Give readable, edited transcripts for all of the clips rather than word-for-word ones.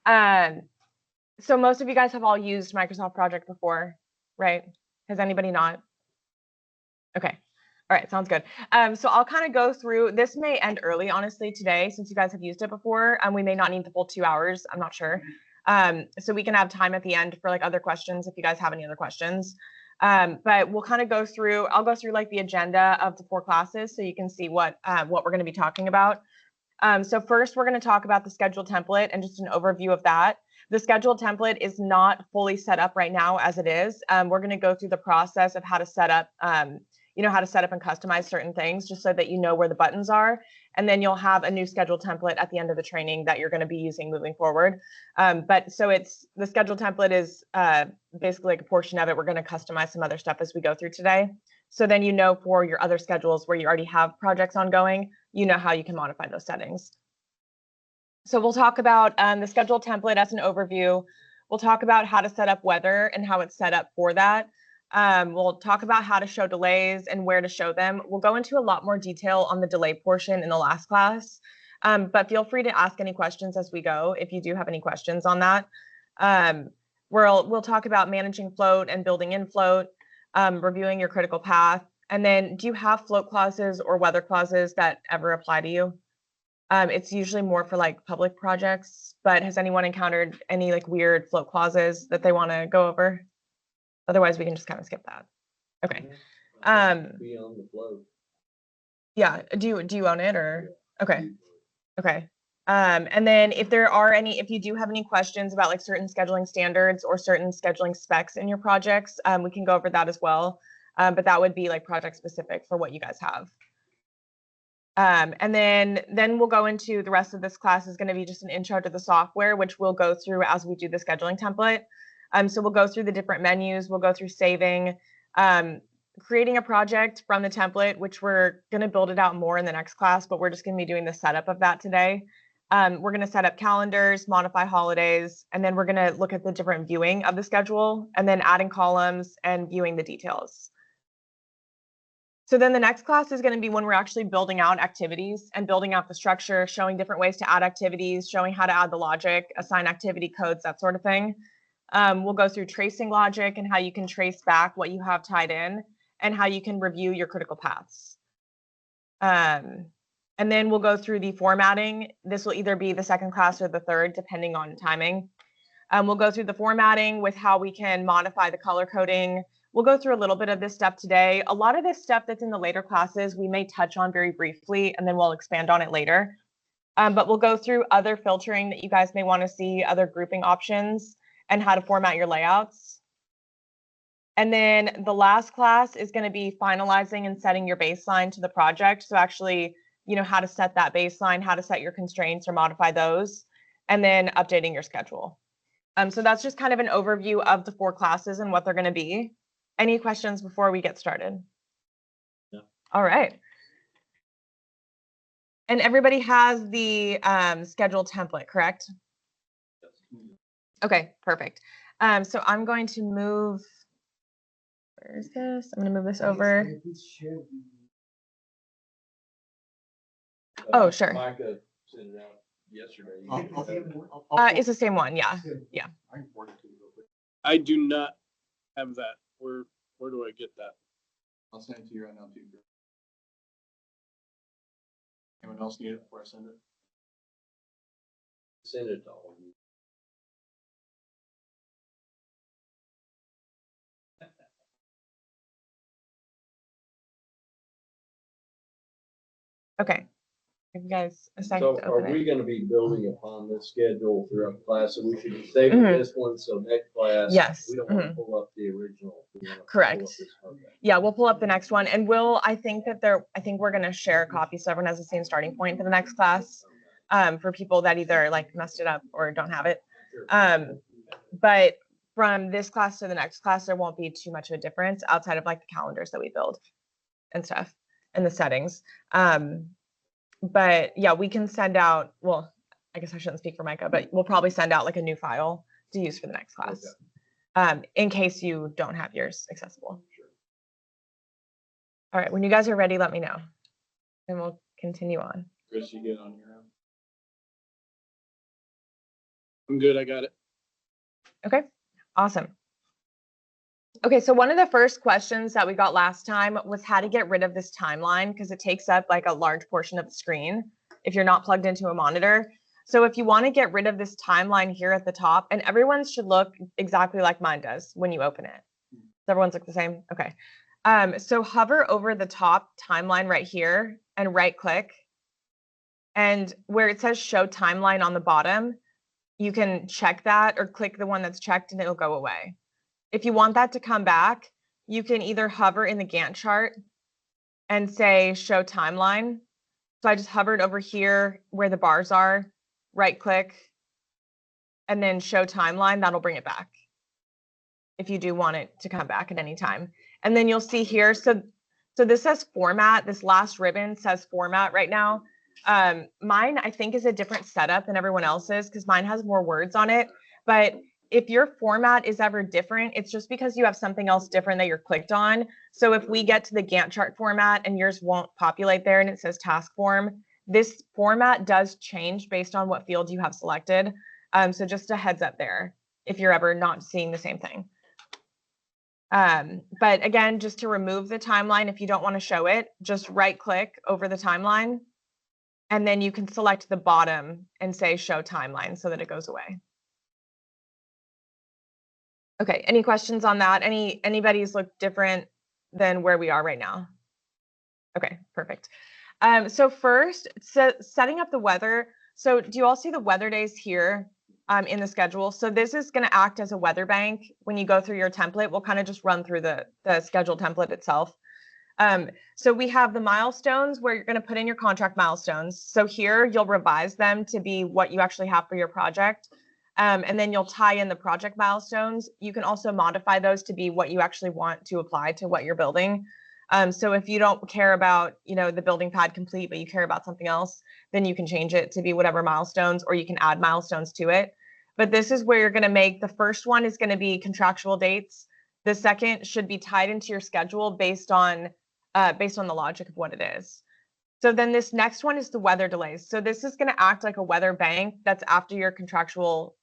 So most of you guys have all used Microsoft Project before, right? Has anybody not? Okay. All right, sounds good. So I'll kind of go through, this may end early, honestly, today, since you guys have used it before, and we may not need the full 2 hours, I'm not sure. So we can have time at the end for like other questions if you guys have any other questions. But we'll kind of go through, I'll go through like the agenda of the 4 classes so you can see what we're going to be talking about. So first, we're going to talk about the schedule template and just an overview of that. The schedule template is not fully set up right now as it is. We're going to go through the process of how to set up, how to set up and customize certain things just so that you know where the buttons are. And then you'll have a new schedule template at the end of the training that you're going to be using moving forward. But so the schedule template is basically like a portion of it. We're going to customize some other stuff as we go through today. So then you know for your other schedules where you already have projects ongoing, you know how you can modify those settings. So we'll talk about the schedule template as an overview. We'll talk about how to set up weather and how it's set up for that. We'll talk about how to show delays and where to show them. We'll go into a lot more detail on the delay portion in the last class, but feel free to ask any questions as we go if you do have any questions on that. We'll talk about managing float and building in float, reviewing your critical path. And then do you have float clauses or weather clauses that ever apply to you? It's usually more for like public projects, but has anyone encountered any like weird float clauses that they want to go over? Otherwise, we can just kind of skip that. Okay. Be on the float. Yeah. Do you own it or? Okay. Okay. And then if you do have any questions about like certain scheduling standards or certain scheduling specs in your projects, we can go over that as well. But that would be like project specific for what you guys have. And then we'll go into the rest of this class is going to be just an intro to the software, which we'll go through as we do the scheduling template. So we'll go through the different menus, we'll go through saving, creating a project from the template, which we're going to build it out more in the next class, but we're just going to be doing the setup of that today. We're going to set up calendars, modify holidays, and then we're going to look at the different viewing of the schedule and then adding columns and viewing the details. So then the next class is going to be when we're actually building out activities and building out the structure, showing different ways to add activities, showing how to add the logic, assign activity codes, that sort of thing. We'll go through tracing logic and how you can trace back what you have tied in and how you can review your critical paths. And then we'll go through the formatting. This will either be the second class or the third, depending on timing. We'll go through the formatting with how we can modify the color coding. We'll go through a little bit of this stuff today. A lot of this stuff that's in the later classes, we may touch on very briefly, and then we'll expand on it later. But we'll go through other filtering that you guys may want to see, other grouping options, and how to format your layouts. And then the last class is going to be finalizing and setting your baseline to the project. So actually, how to set that baseline, how to set your constraints or modify those, and then updating your schedule. So that's just kind of an overview of the 4 classes and what they're going to be. Any questions before we get started? No. All right. And everybody has the schedule template, correct? Yes. Okay, perfect. So I'm going to move, where is this? I'm going to move this over. Oh, sure. Micah sent it out yesterday. It's the same one, yeah. Yeah. I do not have that. Where do I get that? I'll send it to you right now too. Anyone else need it before I send it? Send it to all of you. Okay. Give you guys a second So to are open we it. going to be building upon this schedule throughout the class? So we should save this one. So next class, Yes. we don't want to pull up the original. We want to Correct. pull up this program. Yeah, we'll pull up the next one, and I think we're going to share a copy so everyone has the same starting point for the next class, for people that either like messed it up or don't have it. But from this class to the next class, there won't be too much of a difference outside of like the calendars that we build and stuff and the settings. But yeah, we can send out, well, I guess I shouldn't speak for Micah, but we'll probably send out like a new file to use for the next class, in case you don't have yours accessible. Sure. All right, when you guys are ready, let me know, and we'll continue on. Chris, you get on your own. I'm good. I got it. Okay, awesome. Okay, so one of the first questions that we got last time was how to get rid of this timeline because it takes up like a large portion of the screen if you're not plugged into a monitor. So if you want to get rid of this timeline here at the top, and everyone's should look exactly like mine does when you open it. Does everyone's look the same? Okay. So hover over the top timeline right here and right click. And where it says show timeline on the bottom, you can check that or click the one that's checked and it'll go away. If you want that to come back, you can either hover in the Gantt chart and say show timeline. So I just hovered over here where the bars are, right click, and then show timeline. That'll bring it back if you do want it to come back at any time. And then you'll see here, so this says format. This last ribbon says format right now. Mine, I think, is a different setup than everyone else's because mine has more words on it. But if your format is ever different, it's just because you have something else different that you're clicked on. So if we get to the Gantt chart format and yours won't populate there and it says task form, this format does change based on what field you have selected. So just a heads up there if you're ever not seeing the same thing. But again, just to remove the timeline, if you don't want to show it, just right click over the timeline. And then you can select the bottom and say show timeline so that it goes away. Okay, any questions on that? Anybody's look different than where we are right now? Okay, perfect. So first, setting up the weather. So do you all see the weather days here in the schedule? So this is going to act as a weather bank. When you go through your template, we'll kind of just run through the schedule template itself. So we have the milestones where you're going to put in your contract milestones. So here you'll revise them to be what you actually have for your project. And then you'll tie in the project milestones. You can also modify those to be what you actually want to apply to what you're building. So if you don't care about, the building pad complete, but you care about something else, then you can change it to be whatever milestones, or you can add milestones to it. But this is where you're going to make the first one is going to be contractual dates. The second should be tied into your schedule based on the logic of what it is. So then this next one is the weather delays. So this is going to act like a weather bank that's after your contractual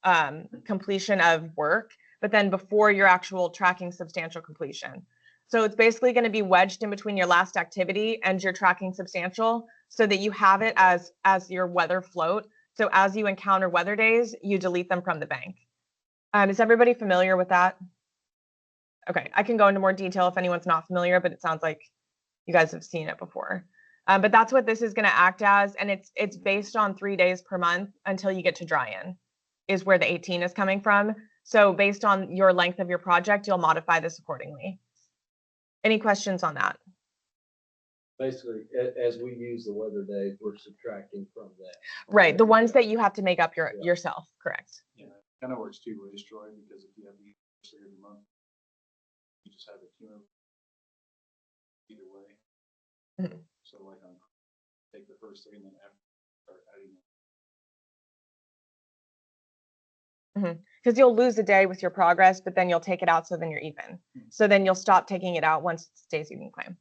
completion of work, but then before your actual tracking substantial completion. So it's basically going to be wedged in between your last activity and your tracking substantial so that you have it as your weather float. So as you encounter weather days, you delete them from the bank. Is everybody familiar with that? Okay, I can go into more detail if anyone's not familiar, but it sounds like you guys have seen it before. But that's what this is going to act as, and it's based on 3 days per month until you get to dry in, is where the 18 is coming from. So based on your length of your project, you'll modify this accordingly. Any questions on that? Basically, as we use the weather days, we're subtracting from that. Right, the ones that you have to make up yourself, correct? Yeah, kind of works 2 ways, Troy, because if you have the first of the month, you just have it cumulative either way. Mhm. So like take the first 3 and then after start adding. Because you'll lose a day with your progress, but then you'll take it out so then you're even. So then you'll stop taking it out once it's days you can claim.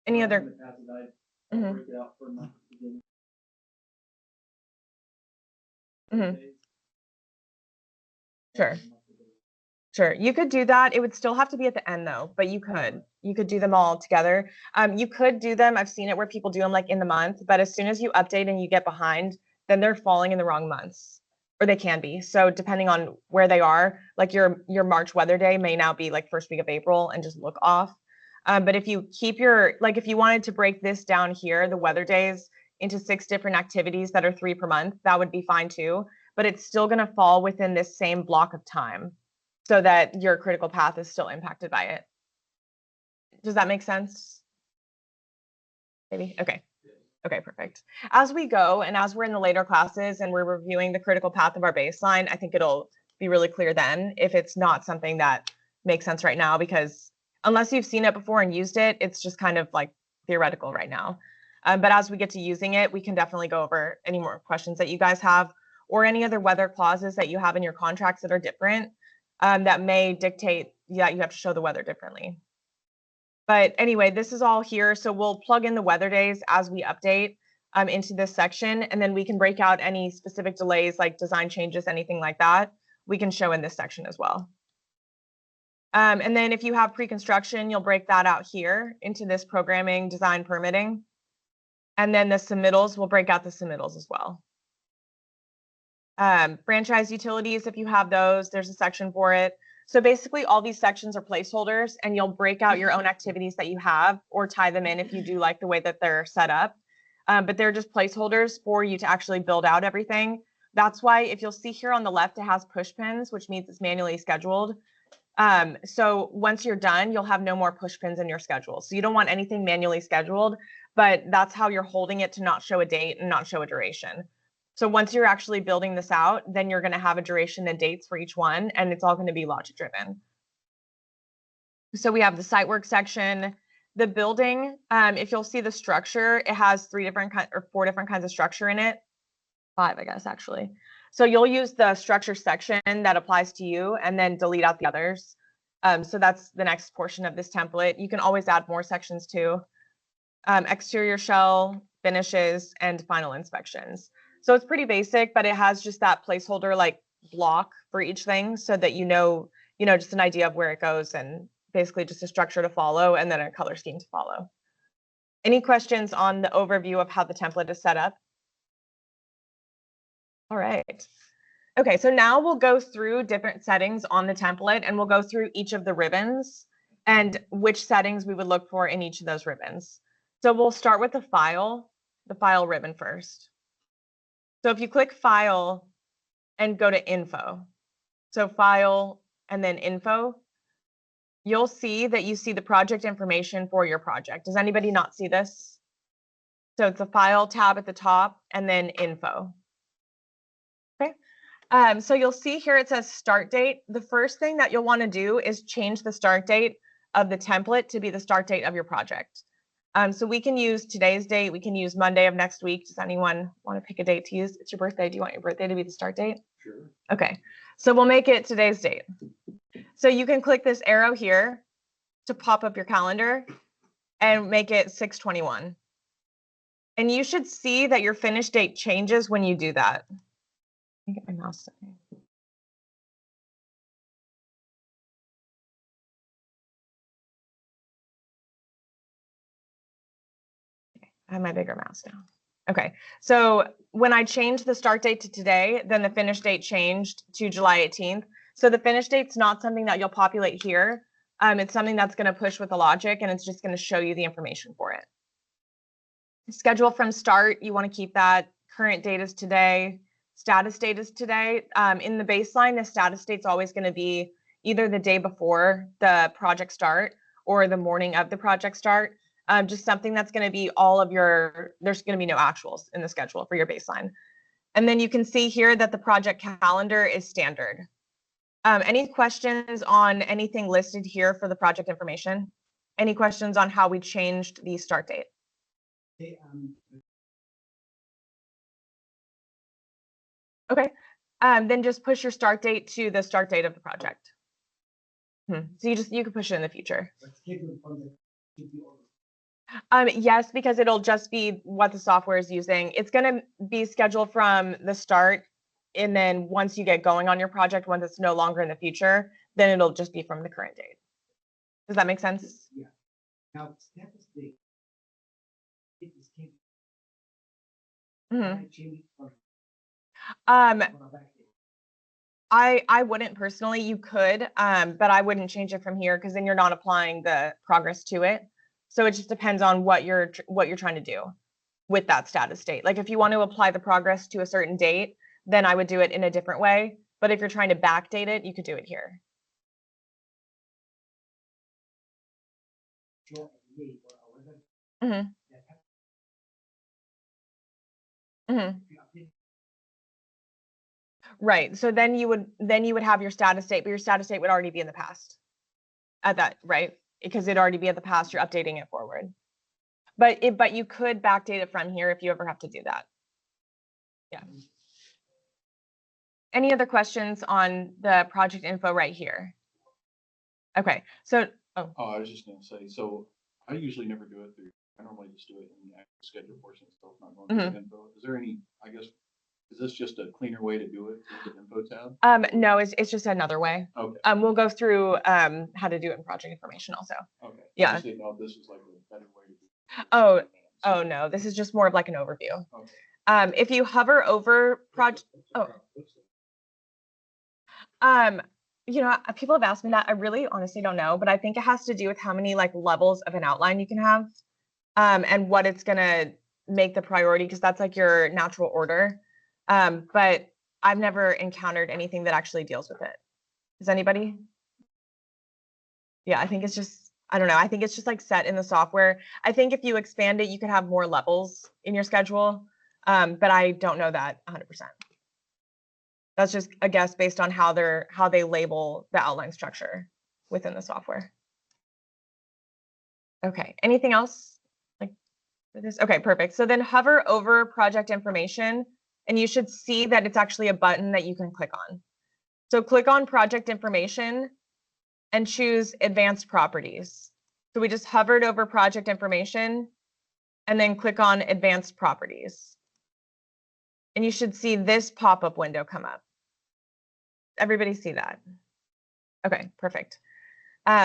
Any other? Mhm. Break it out for a month at the beginning. Mhm. Sure. Sure, you could do that. It would still have to be at the end though, but you could do them all together. You could do them. I've seen it where people do them like in the month, but as soon as you update and you get behind, then they're falling in the wrong months, or they can be. So depending on where they are, like your March weather day may now be like first week of April and just look off. But if you keep if you wanted to break this down here, the weather days into 6 different activities that are 3 per month, that would be fine too. But it's still going to fall within this same block of time, so that your critical path is still impacted by it. Does that make sense? Maybe? Okay. Okay, perfect. As we go and as we're in the later classes and we're reviewing the critical path of our baseline, I think it'll be really clear then if it's not something that makes sense right now, because unless you've seen it before and used it, it's just kind of like theoretical right now. But as we get to using it, we can definitely go over any more questions that you guys have, or any other weather clauses that you have in your contracts that are different. That may dictate that you have to show the weather differently. But anyway, this is all here. So we'll plug in the weather days as we update. into this section, and then we can break out any specific delays like design changes, anything like that, we can show in this section as well. And then if you have pre-construction, you'll break that out here into this programming, design, permitting. And then the submittals, we'll break out the submittals as well. Franchise utilities, if you have those, there's a section for it. So basically all these sections are placeholders, and you'll break out your own activities that you have or tie them in if you do like the way that they're set up. But they're just placeholders for you to actually build out everything. That's why if you'll see here on the left, it has push pins, which means it's manually scheduled. So once you're done, you'll have no more push pins in your schedule. So you don't want anything manually scheduled, but that's how you're holding it to not show a date and not show a duration. So once you're actually building this out, then you're going to have a duration and dates for each one, and it's all going to be logic driven. So we have the site work section, the building. If you'll see the structure, it has 4 different kinds of structure in it. 5, I guess, actually. So you'll use the structure section that applies to you and then delete out the others. So that's the next portion of this template. You can always add more sections too. Exterior shell, finishes, and final inspections. So it's pretty basic, but it has just that placeholder like block for each thing so that you know, just an idea of where it goes and basically just a structure to follow and then a color scheme to follow. Any questions on the overview of how the template is set up? All right. Okay, so now we'll go through different settings on the template, and we'll go through each of the ribbons and which settings we would look for in each of those ribbons. So we'll start with the file ribbon first. So if you click File and go to Info, so File and then Info, you'll see that you see the project information for your project. Does anybody not see this? So it's a File tab at the top and then Info. Okay. So you'll see here it says Start Date. The first thing that you'll want to do is change the start date of the template to be the start date of your project. So we can use today's date. We can use Monday of next week. Does anyone want to pick a date to use? It's your birthday. Do you want your birthday to be the start date? Sure. Okay. So we'll make it today's date. So you can click this arrow here to pop up your calendar and make it 6/21. And you should see that your finish date changes when you do that. Let me get my mouse. I have my bigger mouse now. Okay, so when I changed the start date to today, then the finish date changed to July 18th. So the finish date's not something that you'll populate here. It's something that's going to push with the logic, and it's just going to show you the information for it. Schedule from start, you want to keep that. Current date is today. Status date is today. In the baseline, the status date's always going to be either the day before the project start or the morning of the project start. Just something that's going to be all of your, there's going to be no actuals in the schedule for your baseline. And then you can see here that the project calendar is standard. Any questions on anything listed here for the project information? Any questions on how we changed the start date? Okay, then just push your start date to the start date of the project. So you can push it in the future. Yes, because it'll just be what the software is using. It's going to be scheduled from the start, and then once you get going on your project, once it's no longer in the future, then it'll just be from the current date. Does that make sense? Yeah. Now, status date. It is changed. I change it for a back date. I wouldn't personally. You could, but I wouldn't change it from here because then you're not applying the progress to it. So it just depends on what you're trying to do with that status date. Like if you want to apply the progress to a certain date, then I would do it in a different way. But if you're trying to backdate it, you could do it here. Right. So then you would have your status date, but your status date would already be in the past at that, right? Because it'd already be at the past, you're updating it forward. But you could backdate it from here if you ever have to do that. Yeah. Any other questions on the project info right here? Okay, so Oh, I was just gonna say, so I usually never do it through I normally just do it in the actual schedule portion itself, not going Mm-hmm. to the info. Is there any, I guess, is this just a cleaner way to do it through the info tab? No, it's just another way. Okay, We'll go through how to do it in project information also. okay. Yeah. I just didn't know if this was like a better way to do it. Oh, Oh no, this is just more of like an overview. Okay. If you hover over project, people have asked me that. I really honestly don't know, but I think it has to do with how many like levels of an outline you can have, and what it's gonna make the priority, because that's like your natural order. But I've never encountered anything that actually deals with it. Does anybody? Yeah, I think it's just, I don't know. I think it's just like set in the software. I think if you expand it, you could have more levels in your schedule. But I don't know that 100%. That's just a guess based on how they label the outline structure within the software. Okay, anything else like for this? Okay, perfect. So then hover over project information and you should see that it's actually a button that you can click on. So click on project information and choose advanced properties. So we just hovered over project information and then click on advanced properties. And you should see this pop-up window come up. Everybody see that? Okay, perfect.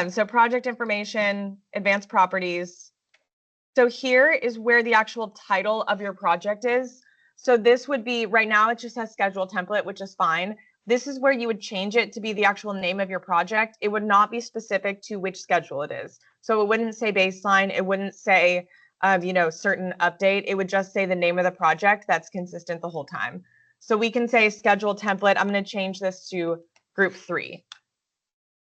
So project information, advanced properties. So here is where the actual title of your project is. So this would be, right now it just has schedule template, which is fine. This is where you would change it to be the actual name of your project. It would not be specific to which schedule it is. So it wouldn't say baseline. It wouldn't say, certain update. It would just say the name of the project that's consistent the whole time. So we can say schedule template. I'm going to change this to group 3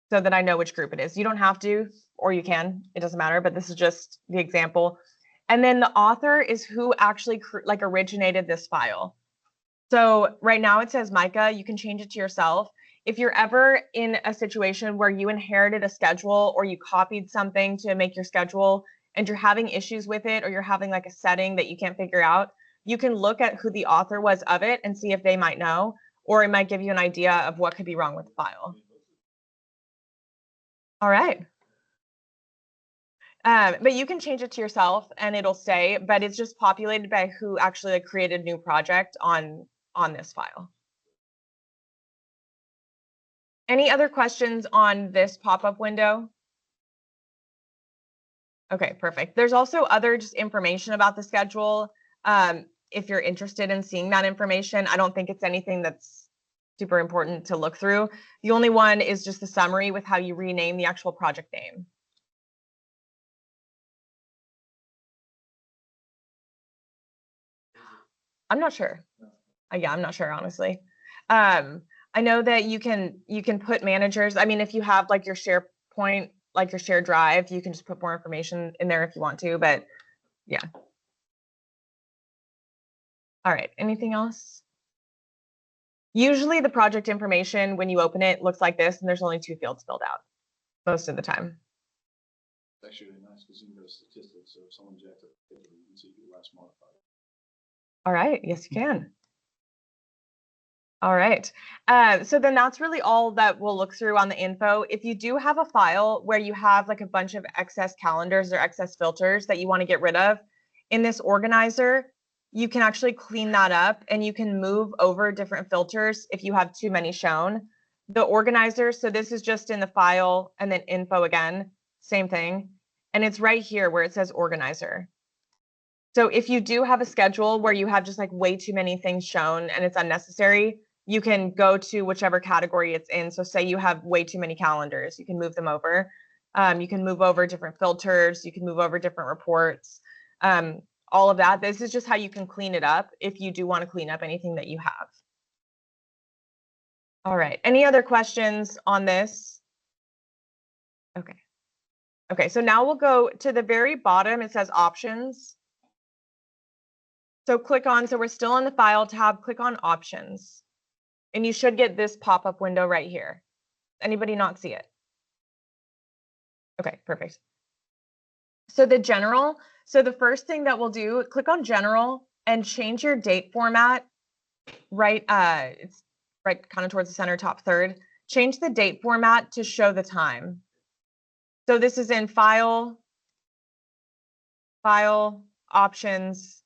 so that I know which group it is. You don't have to, or you can. It doesn't matter, but this is just the example. And then the author is who actually originated this file. So right now it says Micah. You can change it to yourself. If you're ever in a situation where you inherited a schedule or you copied something to make your schedule and you're having issues with it, or you're having like a setting that you can't figure out, you can look at who the author was of it and see if they might know, or it might give you an idea of what could be wrong with the file. All right. But you can change it to yourself and it'll stay, but it's just populated by who actually created a new project on this file. Any other questions on this pop-up window? Okay, perfect. There's also other just information about the schedule. If you're interested in seeing that information, I don't think it's anything that's super important to look through. The only one is just the summary with how you rename the actual project name. I'm not sure. Yeah, I'm not sure, honestly. I know that you can put managers. I mean, if you have like your SharePoint, like your shared drive, you can just put more information in there if you want to, but yeah. All right, anything else? Usually the project information, when you open it, looks like this, and there's only 2 fields filled out most of the time. It's actually really nice because you can go to statistics. So if someone jacks up, you can see who last modified. All right, yes, you can. All right, so then that's really all that we'll look through on the info. If you do have a file where you have like a bunch of excess calendars or excess filters that you want to get rid of, in this organizer, you can actually clean that up and you can move over different filters if you have too many shown. The organizer, so this is just in the file and then info again, same thing. And it's right here where it says organizer. So if you do have a schedule where you have just like way too many things shown and it's unnecessary, you can go to whichever category it's in. So say you have way too many calendars, you can move them over. You can move over different filters, you can move over different reports, all of that. This is just how you can clean it up if you do want to clean up anything that you have. All right, any other questions on this? Okay. Okay, so now we'll go to the very bottom. It says options. So click on, so we're still in the file tab, click on options. And you should get this pop-up window right here. Anybody not see it? Okay, perfect. So the general, so the first thing that we'll do, click on general and change your date format right, it's right kind of towards the center, top third. Change the date format to show the time. So this is in file, file, options,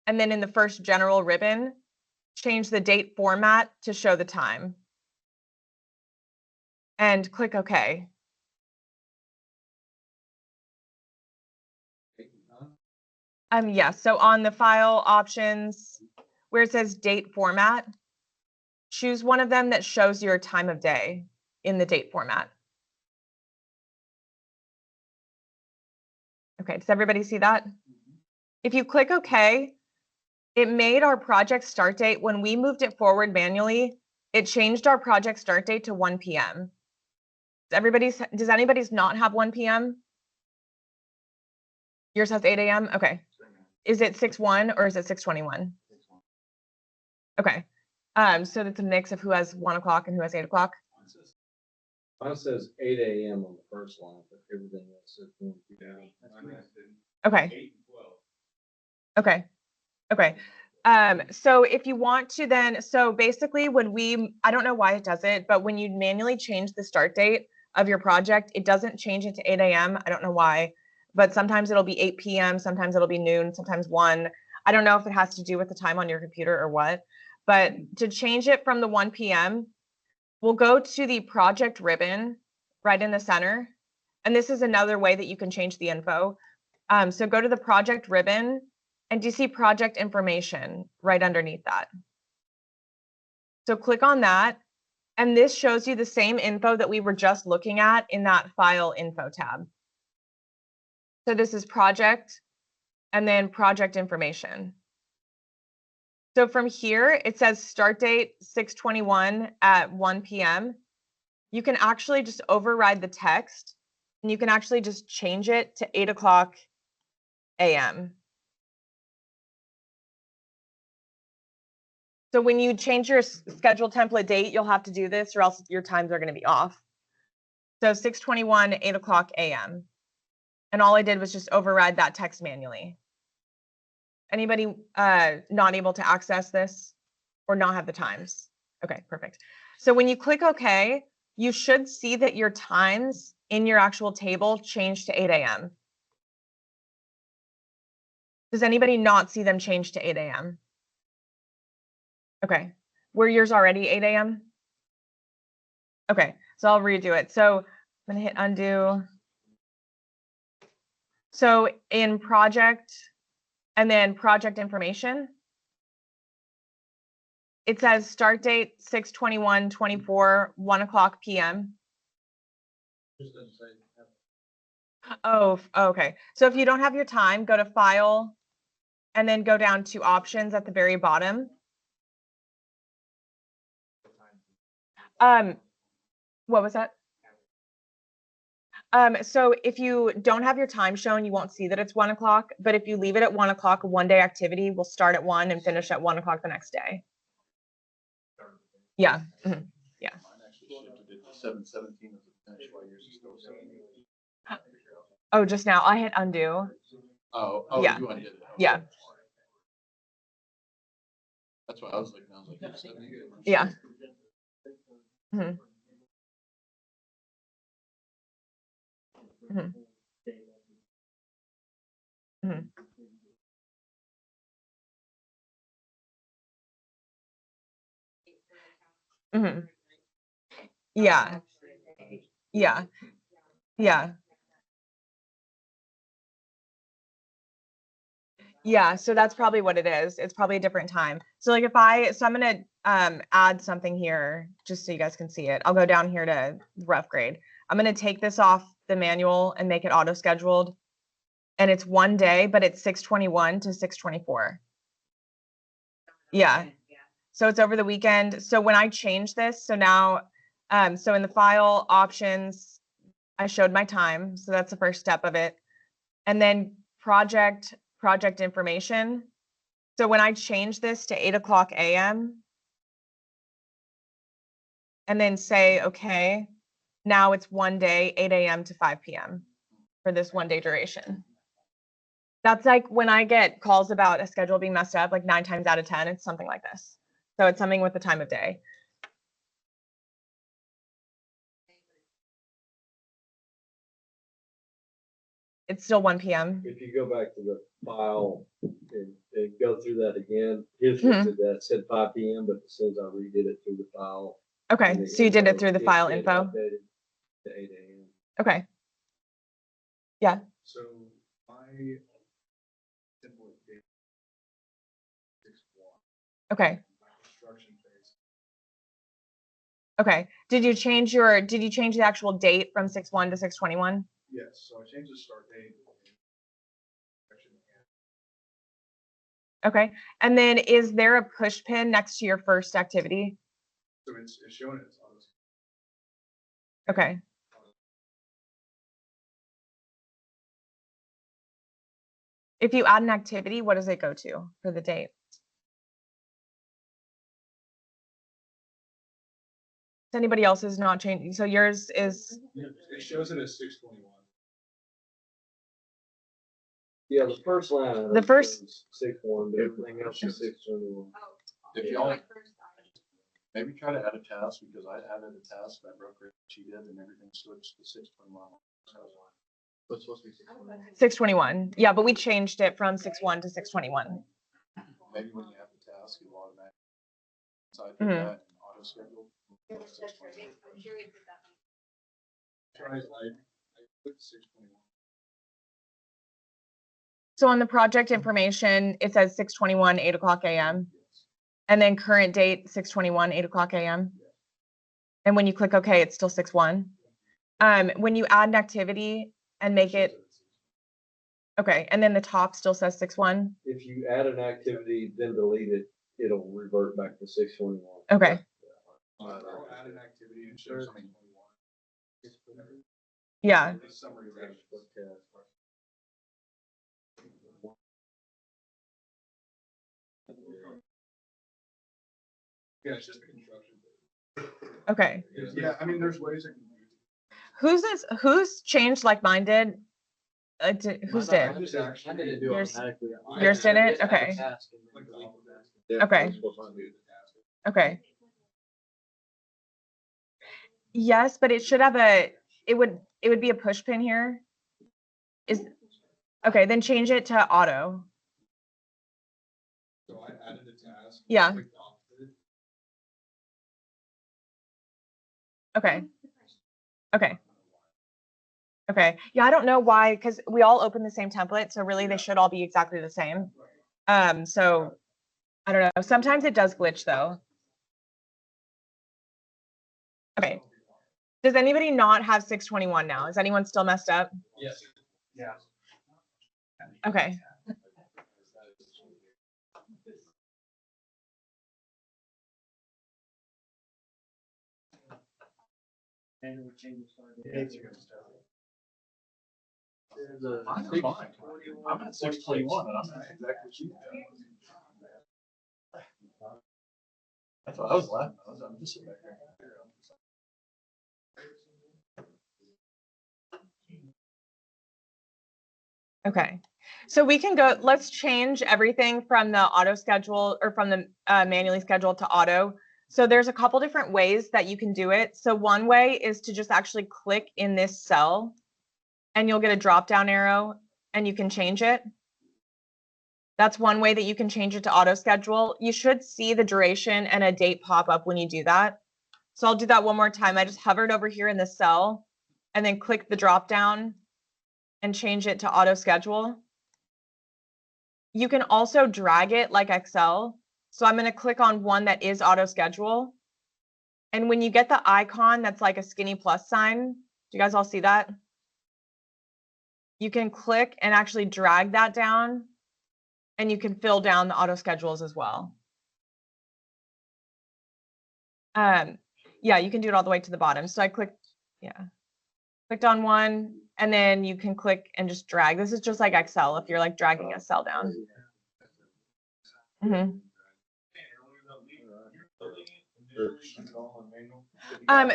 and then in the first general ribbon, change the date format to show the time. And click OK. Yeah, so on the file options, where it says date format, choose one of them that shows your time of day in the date format. Okay, does everybody see that? If you click OK, it made our project start date, when we moved it forward manually, it changed our project start date to 1 p.m. Does anybody's not have 1 p.m.? Yours has 8 a.m.? Okay. Is it 6/1 or is it 6/21? Okay. So that's a mix of who has 1 o'clock and who has 8 o'clock. Mine says 8 a.m. on the first line, but everything else says 1 p.m. Okay. Okay. Okay. So if you want to then, so basically I don't know why it does it, but when you manually change the start date of your project, it doesn't change it to 8 a.m. I don't know why, but sometimes it'll be 8 p.m., sometimes it'll be noon, sometimes 1. I don't know if it has to do with the time on your computer or what, but to change it from the 1 p.m., we'll go to the project ribbon right in the center. And this is another way that you can change the info. So go to the project ribbon, and do you see project information right underneath that? So click on that, and this shows you the same info that we were just looking at in that file info tab. So this is project, and then project information. So from here, it says start date 6/21 at 1 p.m. You can actually just override the text, and you can actually just change it to 8 o'clock a.m. So when you change your schedule template date, you'll have to do this or else your times are going to be off. So 6/21, 8 o'clock a.m. And all I did was just override that text manually. Anybody not able to access this or not have the times? Okay, perfect. So when you click OK, you should see that your times in your actual table change to 8 a.m. Does anybody not see them change to 8 a.m.? Okay. Were yours already 8 a.m.? Okay, so I'll redo it. So I'm going to hit undo. So in project and then project information, it says start date 6/21/24, 1 o'clock p.m. Oh, okay. So if you don't have your time, go to file and then go down to options at the very bottom. What was that? So if you don't have your time shown, you won't see that it's 1 o'clock, but if you leave it at 1 o'clock, a one-day activity will start at 1 and finish at 1 o'clock the next day. Yeah. Mhm. Yeah. Mine actually shifted it to 7/17 as a finish, while yours is still 7. Oh, just now I hit undo. Oh, Yeah. you undid it. Okay. Yeah. That's why I was like, it's 7. Yeah. Mhm. Mhm. Mhm. Mhm. Yeah. Yeah. Yeah. Yeah, so that's probably what it is. It's probably a different time. So like so I'm gonna add something here just so you guys can see it. I'll go down here to rough grade. I'm gonna take this off the manual and make it auto scheduled. And it's one day, but it's 6/21 to 6/24. Yeah. So it's over the weekend. So when I change this, so now, so in the file options, I showed my time. So that's the first step of it. And then project information. So when I change this to 8 o'clock a.m. and then say, okay, now it's one day, 8 a.m. to 5 p.m. for this one day duration. That's like when I get calls about a schedule being messed up, like 9 times out of 10, it's something like this. So it's something with the time of day. It's still 1 PM. If you go back to the file and go through that again, his was that said 5 PM, but as soon as I redid it through the file. Okay, and so you did it through the file it info? updated to 8 AM. Okay, So my template date 6/1, okay, my construction phase. okay. Did you change the actual date from 6/1 to 6/21? Yes, so I changed the start date. Okay, and then is there a push pin next to your first activity? So it's showing it's on this. Okay, if you add an activity, what does it go to for the date? Anybody else is not changing, so yours is, It shows it as 6/21. Yeah, the first line. The first- 6/1, but everything else is 6/21. If y'all maybe try to add a task, because I added a task, that broker, she did, and everything switched to 6/21. What's supposed to be 6/21? 6/21, yeah, but we changed it from 6/1 to 6/21. Maybe when you have the task, it will automatically. So I did Mhm. that in auto schedule. Try it, I put 6/21. So on the project information, it says 6/21, 8:00 AM, and then current date, 6/21, 8:00 AM. And when you click OK, it's still 6/1. When you add an activity and make it, okay, and then the top still says 6/1. If you add an activity, then delete it, it'll revert back to 6/21. Okay, I'll add an activity and show something 21. yeah, The summary of actions. Yeah, it's just the construction. okay. Yeah, I mean, there's ways I can do it. Who's changed like mine did? Who's did? I didn't do it Yours- automatically. yours did it? Okay. Yeah, Okay. that's what I do. Okay. Yes, but it should have it would be a push pin here. Okay, then change it to auto. So I added a task. Yeah. clicked off it. Okay. Okay. Okay. Yeah, I don't know why, because we all open the same template, so really they should all be exactly the same. So I don't know. Sometimes it does glitch though. Okay. Does anybody not have 6/21 now? Is anyone still messed up? Yes. Yeah. Okay. And we change the start date. Dates are gonna start. I'm fine. I'm at 6/21 and I'm at exactly what you did. That's what I was laughing. I'm just sitting back there. Okay. So we can go, let's change everything from the auto schedule or from the manually scheduled to auto. So there's a couple different ways that you can do it. So one way is to just actually click in this cell and you'll get a drop down arrow and you can change it. That's one way that you can change it to auto schedule. You should see the duration and a date pop up when you do that. So I'll do that one more time. I just hovered over here in the cell and then click the drop down and change it to auto schedule. You can also drag it like Excel. So I'm going to click on one that is auto schedule. And when you get the icon that's like a skinny plus sign, do you guys all see that? You can click and actually drag that down and you can fill down the auto schedules as well. Yeah, you can do it all the way to the bottom. So I clicked on one and then you can click and just drag. This is just like Excel if you're like dragging a cell down. Mm-hmm.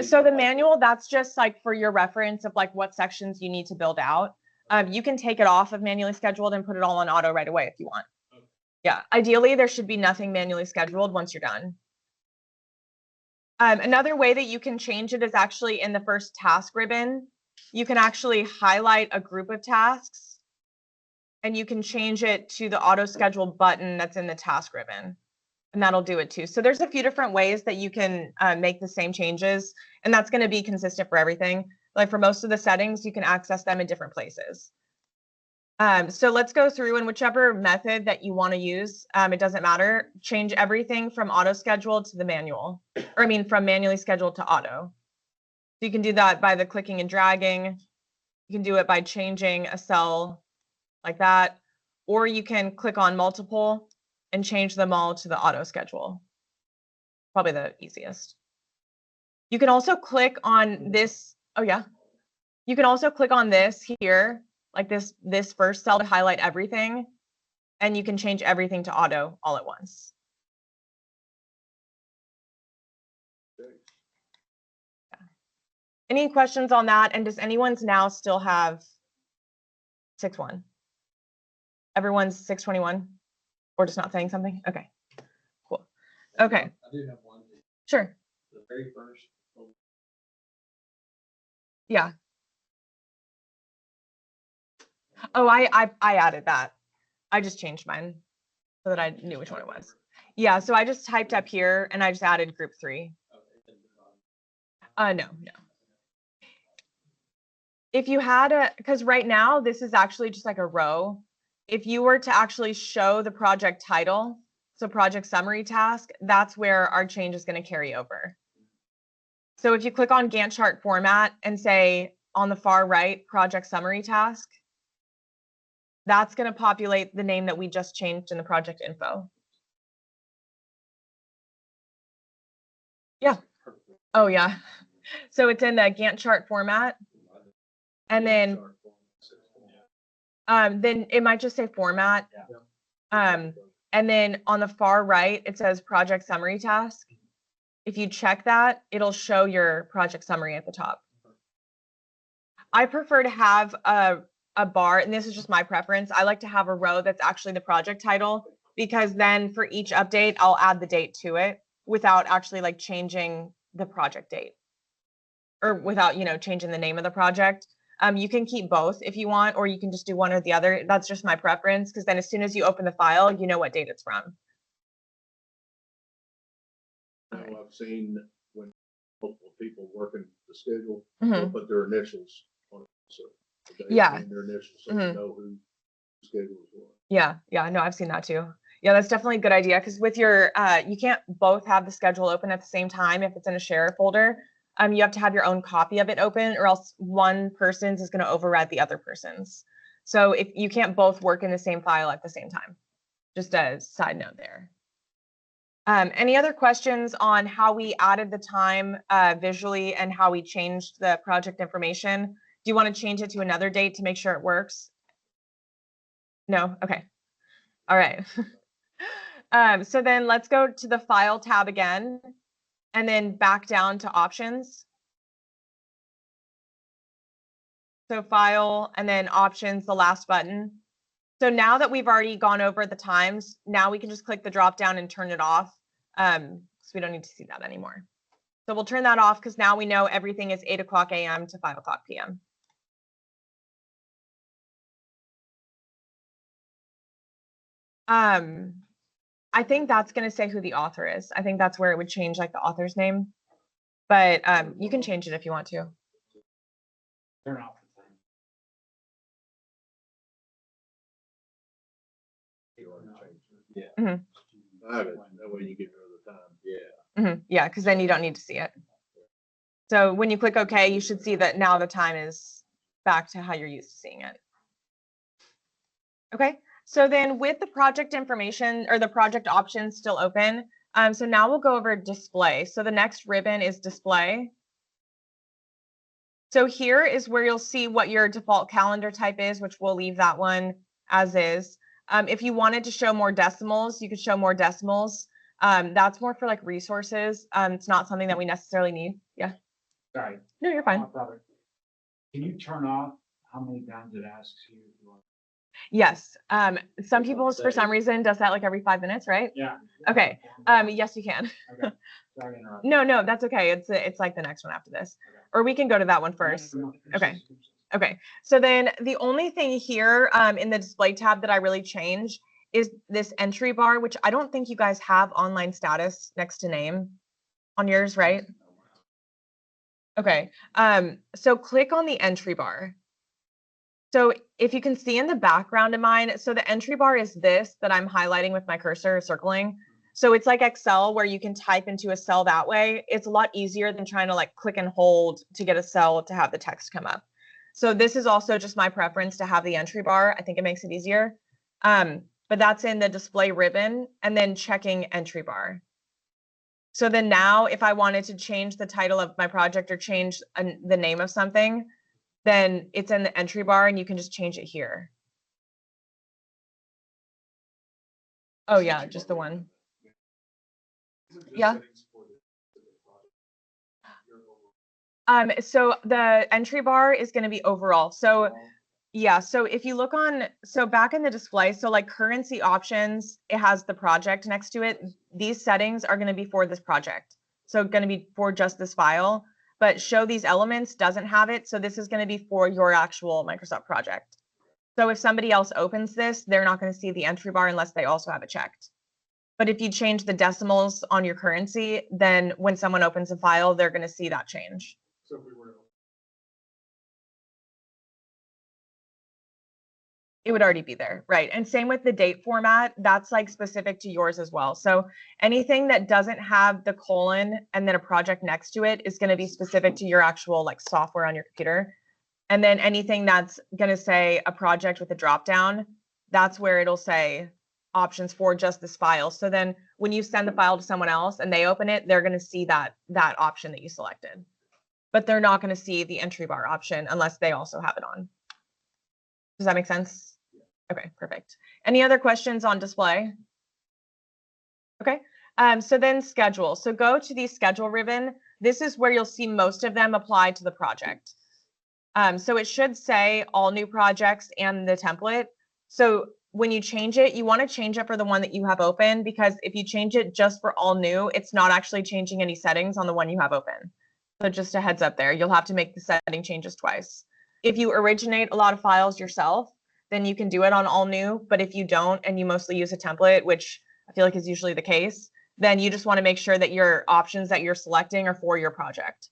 So the manual, that's just like for your reference of like what sections you need to build out. You can take it off of manually scheduled and put it all on auto right away if you want. Yeah, ideally there should be nothing manually scheduled once you're done. Another way that you can change it is actually in the first task ribbon. you can actually highlight a group of tasks and you can change it to the auto schedule button that's in the task ribbon. And that'll do it too. So there's a few different ways that you can make the same changes, and that's going to be consistent for everything. Like for most of the settings, you can access them in different places. So let's go through, and whichever method that you want to use, it doesn't matter. Change everything from auto scheduled to the manual, or I mean from manually scheduled to auto. So you can do that by the clicking and dragging. You can do it by changing a cell like that, or you can click on multiple and change them all to the auto schedule. Probably the easiest. You can also click on this. Oh yeah. You can also click on this here, like this first cell to highlight everything, and you can change everything to auto all at once. Yeah. Any questions on that? And does anyone's now still have 6.1? Everyone's 621? Or just not saying something? Okay, cool. Okay, I do have one thing. sure. The very first. Yeah. Oh, I added that. I just changed mine so that I knew which one it was. Yeah, so I just typed up here and I just added group 3. No. If you had because right now this is actually just like a row. If you were to actually show the project title, so project summary task, that's where our change is going to carry over. So if you click on Gantt chart format and say on the far right, project summary task, that's going to populate the name that we just changed in the project info. Yeah. Oh, yeah. So it's in the Gantt chart format. And then it might just say format. And then on the far right, it says project summary task. If you check that, it'll show your project summary at the top. I prefer to have a bar, and this is just my preference. I like to have a row that's actually the project title, because then for each update, I'll add the date to it without actually like changing the project date, or without, changing the name of the project. You can keep both if you want, or you can just do one or the other. That's just my preference, because then as soon as you open the file, you know what date it's from. Now, I've seen when multiple people working the schedule, Mhm. they'll put their initials on it. So the date Yeah. and their initials, so Mhm. you know who the schedule is for. Yeah, no, I've seen that too. Yeah, that's definitely a good idea, because with your, you can't both have the schedule open at the same time if it's in a share folder. You have to have your own copy of it open, or else one person's is going to override the other person's. So if you can't both work in the same file at the same time, just a side note there. Any other questions on how we added the time visually and how we changed the project information? Do you want to change it to another date to make sure it works? No? Okay. All right. So then let's go to the File tab again, and then back down to Options. So File, and then Options, the last button. So now that we've already gone over the times, now we can just click the drop down and turn it off, so we don't need to see that anymore. So we'll turn that off, because now we know everything is 8 o'clock a.m. to 5 o'clock p.m. I think that's going to say who the author is. I think that's where it would change like the author's name, but you can change it if you want to. Turn off the time. Yeah. Mhm. I have it, that way you get rid of the time. Yeah. Yeah, because then you don't need to see it. So when you click OK, you should see that now the time is back to how you're used to seeing it. Okay, so then with the project information or the project options still open, so now we'll go over display. So the next ribbon is display. So here is where you'll see what your default calendar type is, which we'll leave that one as is. If you wanted to show more decimals, you could show more decimals. That's more for like resources. It's not something that we necessarily need. Yeah. Sorry. No, you're fine. Brother, can you turn off how many times it asks you if you want Yes, some people, for some reason, does that like every 5 minutes, right? Yeah. Okay, yes, you can. Okay. Sorry to interrupt. No, that's okay. It's like the next one after this, or we can go to that one first. Okay. Okay, so then the only thing here in the display tab that I really change is this entry bar, which I don't think you guys have online status next to name on yours, right? Okay, so click on the entry bar. So if you can see in the background of mine, so the entry bar is this that I'm highlighting with my cursor, circling. So it's like Excel where you can type into a cell that way. It's a lot easier than trying to like click and hold to get a cell to have the text come up. So this is also just my preference to have the entry bar. I think it makes it easier. But that's in the display ribbon and then checking entry bar. So then now if I wanted to change the title of my project or change the name of something, then it's in the entry bar and you can just change it here. Oh yeah, just the one. Yeah. So the entry bar is going to be overall. So yeah, so if you look on, so back in the display, so like currency options, it has the project next to it. These settings are going to be for this project. So going to be for just this file, but show these elements doesn't have it. So this is going to be for your actual Microsoft project. So if somebody else opens this, they're not going to see the entry bar unless they also have it checked. But if you change the decimals on your currency, then when someone opens a file, they're going to see that change. So if we were to It would already be there, right? And same with the date format, that's like specific to yours as well. So anything that doesn't have the colon and then a project next to it is going to be specific to your actual like software on your computer. And then anything that's going to say a project with a drop down, that's where it'll say options for just this file. So then when you send the file to someone else and they open it, they're going to see that option that you selected. But they're not going to see the entry bar option unless they also have it on. Does that make sense? Okay, perfect. Any other questions on display? Okay, so then schedule. So go to the schedule ribbon. This is where you'll see most of them apply to the project. So it should say all new projects and the template. So when you change it, you want to change it for the one that you have open, because if you change it just for all new, it's not actually changing any settings on the one you have open. So just a heads up there, you'll have to make the setting changes twice. If you originate a lot of files yourself, then you can do it on all new. But if you don't, and you mostly use a template, which I feel like is usually the case, then you just want to make sure that your options that you're selecting are for your project.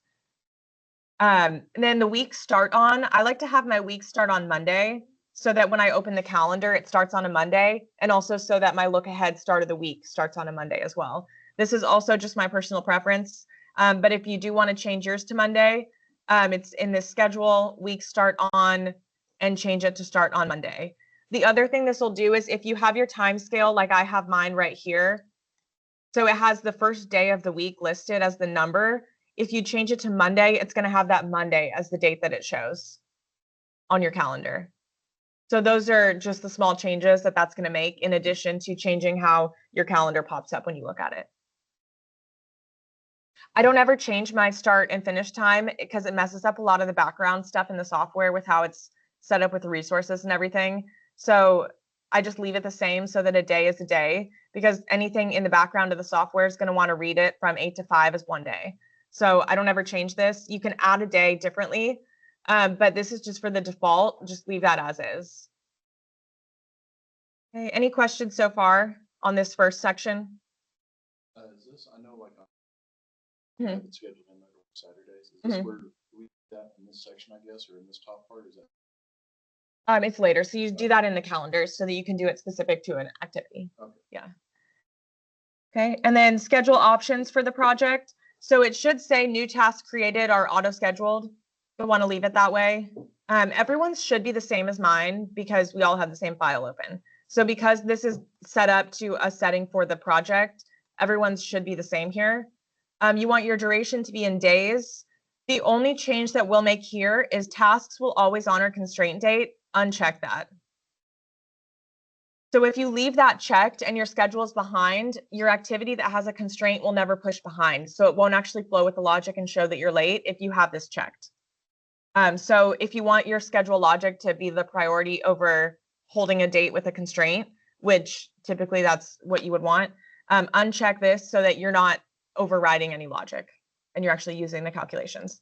And then the week start on, I like to have my week start on Monday so that when I open the calendar, it starts on a Monday, and also so that my look ahead start of the week starts on a Monday as well. This is also just my personal preference. But if you do want to change yours to Monday, it's in this schedule, week start on, and change it to start on Monday. The other thing this will do is if you have your time scale, like I have mine right here, so it has the first day of the week listed as the number. If you change it to Monday, it's going to have that Monday as the date that it shows on your calendar. So those are just the small changes that that's going to make, in addition to changing how your calendar pops up when you look at it. I don't ever change my start and finish time because it messes up a lot of the background stuff in the software with how it's set up with the resources and everything. So I just leave it the same so that a day is a day, because anything in the background of the software is going to want to read it from 8 to 5 as one day. So I don't ever change this. You can add a day differently, but this is just for the default. Just leave that as is. Okay, any questions so far on this first section? Is this, I know like Mhm. I have it scheduled in there on Saturdays. Is this Mhm. where we do that in this section, I guess, or in this top part? Is that? It's later. So you do that in the calendar so that you can do it specific to an activity. Okay. Yeah. Okay, and then schedule options for the project. So it should say new tasks created are auto-scheduled. You'll want to leave it that way. Everyone's should be the same as mine because we all have the same file open. So because this is set up to a setting for the project, everyone's should be the same here. You want your duration to be in days. The only change that we'll make here is tasks will always honor constraint date. Uncheck that. So if you leave that checked and your schedule is behind, your activity that has a constraint will never push behind. So it won't actually flow with the logic and show that you're late if you have this checked. So if you want your schedule logic to be the priority over holding a date with a constraint, which typically that's what you would want. Uncheck this so that you're not overriding any logic and you're actually using the calculations.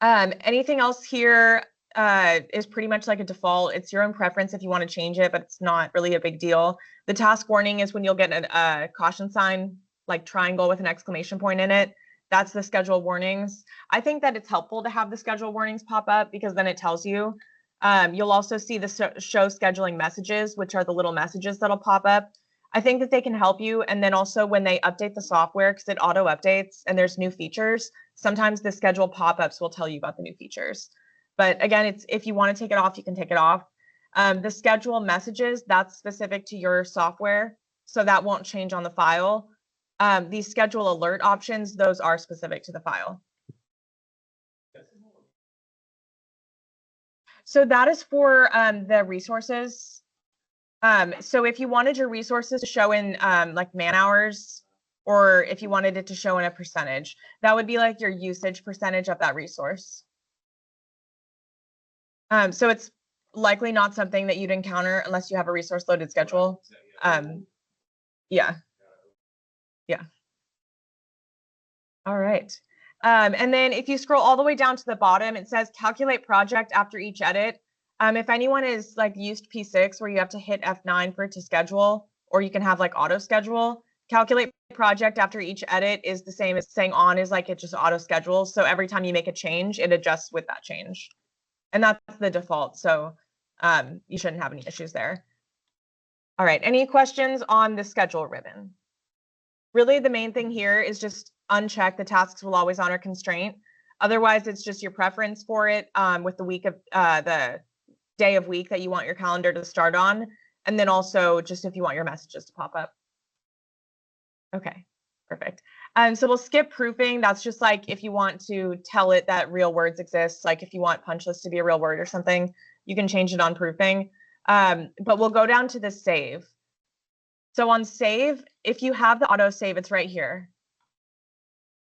Anything else here is pretty much like a default. It's your own preference if you want to change it, but it's not really a big deal. The task warning is when you'll get a caution sign, like triangle with an exclamation point in it. That's the schedule warnings. I think that it's helpful to have the schedule warnings pop up because then it tells you. You'll also see the show scheduling messages, which are the little messages that'll pop up. I think that they can help you. And then also when they update the software, because it auto updates and there's new features, sometimes the schedule pop-ups will tell you about the new features. But again, it's if you want to take it off, you can take it off. The schedule messages, that's specific to your software, so that won't change on the file. These schedule alert options, those are specific to the file. So that is for the resources. So if you wanted your resources to show in like man hours, or if you wanted it to show in a percentage, that would be like your usage percentage of that resource. So it's likely not something that you'd encounter unless you have a resource loaded schedule. Yeah. All right. And then if you scroll all the way down to the bottom, it says calculate project after each edit. If anyone is like used P6 where you have to hit F9 for it to schedule, or you can have like auto schedule, calculate project after each edit is the same as saying on is like it just auto schedules. So every time you make a change, it adjusts with that change. And that's the default. So you shouldn't have any issues there. All right. Any questions on the schedule ribbon? Really, the main thing here is just uncheck the tasks will always honor constraint. Otherwise, it's just your preference for it with the week of the day of week that you want your calendar to start on. And then also just if you want your messages to pop up. Okay, perfect. So we'll skip proofing. That's just like if you want to tell it that real words exist, like if you want punch list to be a real word or something, you can change it on proofing. But we'll go down to the save. So on save, if you have the auto save, it's right here.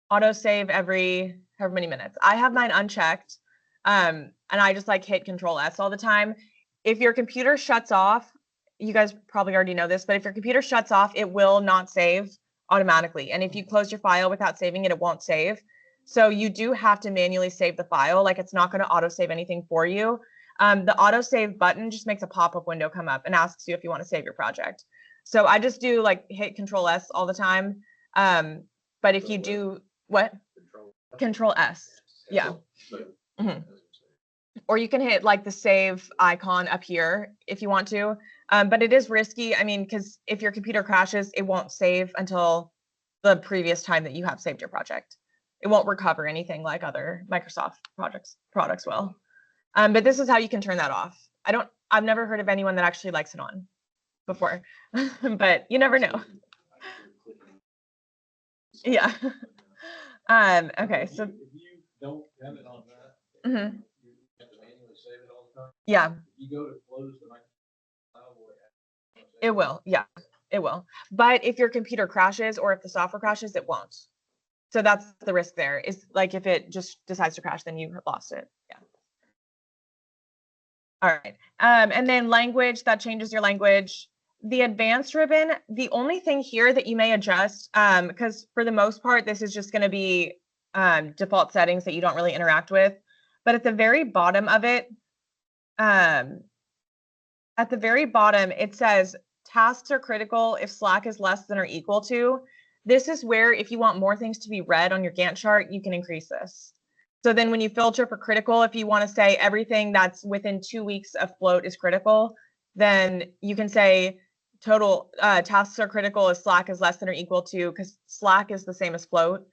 Auto save every however many minutes. I have mine unchecked, and I just like hit Control S all the time. If your computer shuts off, you guys probably already know this, but if your computer shuts off, it will not save automatically. And if you close your file without saving it, it won't save. So you do have to manually save the file. Like it's not going to auto save anything for you. The auto save button just makes a pop-up window come up and asks you if you want to save your project. So I just do like hit Control S all the time. But if you do what? Control S. Yeah. Or you can hit like the save icon up here if you want to. But it is risky. I mean, because if your computer crashes, it won't save until the previous time that you have saved your project. It won't recover anything like other Microsoft products will. But this is how you can turn that off. I've never heard of anyone that actually likes it on before, but you never know. Yeah. Okay, so If you don't have it on that, mhm. you have to manually save it all the time. Yeah, If you go to close the file, it will. Yeah, it will. But if your computer crashes or if the software crashes, it won't. So that's the risk there, is like if it just decides to crash, then you lost it. Yeah. All right. And then language, that changes your language. The advanced ribbon, the only thing here that you may adjust, because for the most part, this is just going to be default settings that you don't really interact with. But at the very bottom of it, it says tasks are critical if Slack is less than or equal to. This is where if you want more things to be read on your Gantt chart, you can increase this. So then when you filter for critical, if you want to say everything that's within 2 weeks of float is critical, then you can say total tasks are critical if Slack is less than or equal to, because Slack is the same as float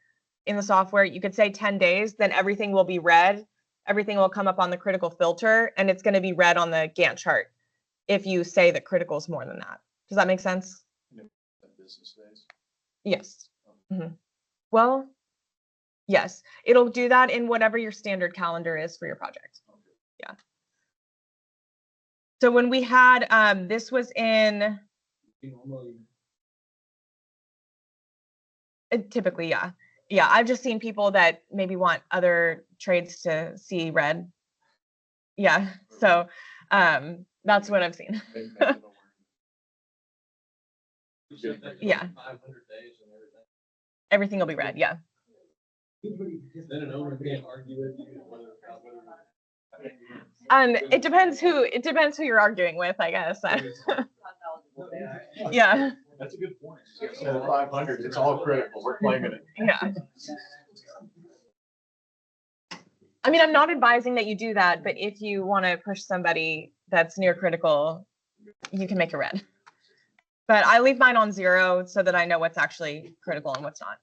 in the software. You could say 10 days, then everything will be read. Everything will come up on the critical filter, and it's going to be read on the Gantt chart if you say that critical is more than that. Does that make sense? Business days. Yes. Mm-hmm. Well, yes, it'll do that in whatever your standard calendar is for your project. Yeah. So when we had, this was in, normally. typically, yeah. Yeah, I've just seen people that maybe want other trades to see red. Yeah, so That's what I've seen. Yeah. 500 days and everything. Everything will be red. Yeah. Then an owner can't argue with you whether. It depends who you're arguing with, I guess. Yeah. That's a good point. Instead of 500, it's all critical. We're claiming it. Yeah. I mean, I'm not advising that you do that, but if you want to push somebody that's near critical, you can make it red. But I leave mine on 0 so that I know what's actually critical and what's not.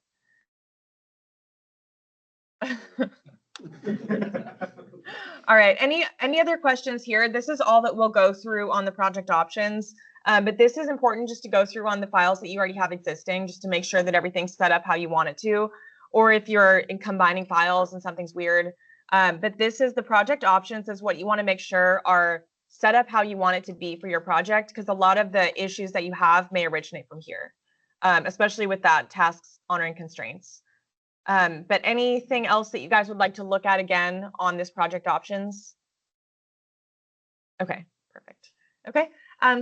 All right, any other questions here? This is all that we'll go through on the project options. But this is important just to go through on the files that you already have existing, just to make sure that everything's set up how you want it to, or if you're combining files and something's weird. But this is the project options is what you want to make sure are set up how you want it to be for your project, because a lot of the issues that you have may originate from here, especially with that tasks honoring constraints. But anything else that you guys would like to look at again on this project options? Okay, perfect. Okay,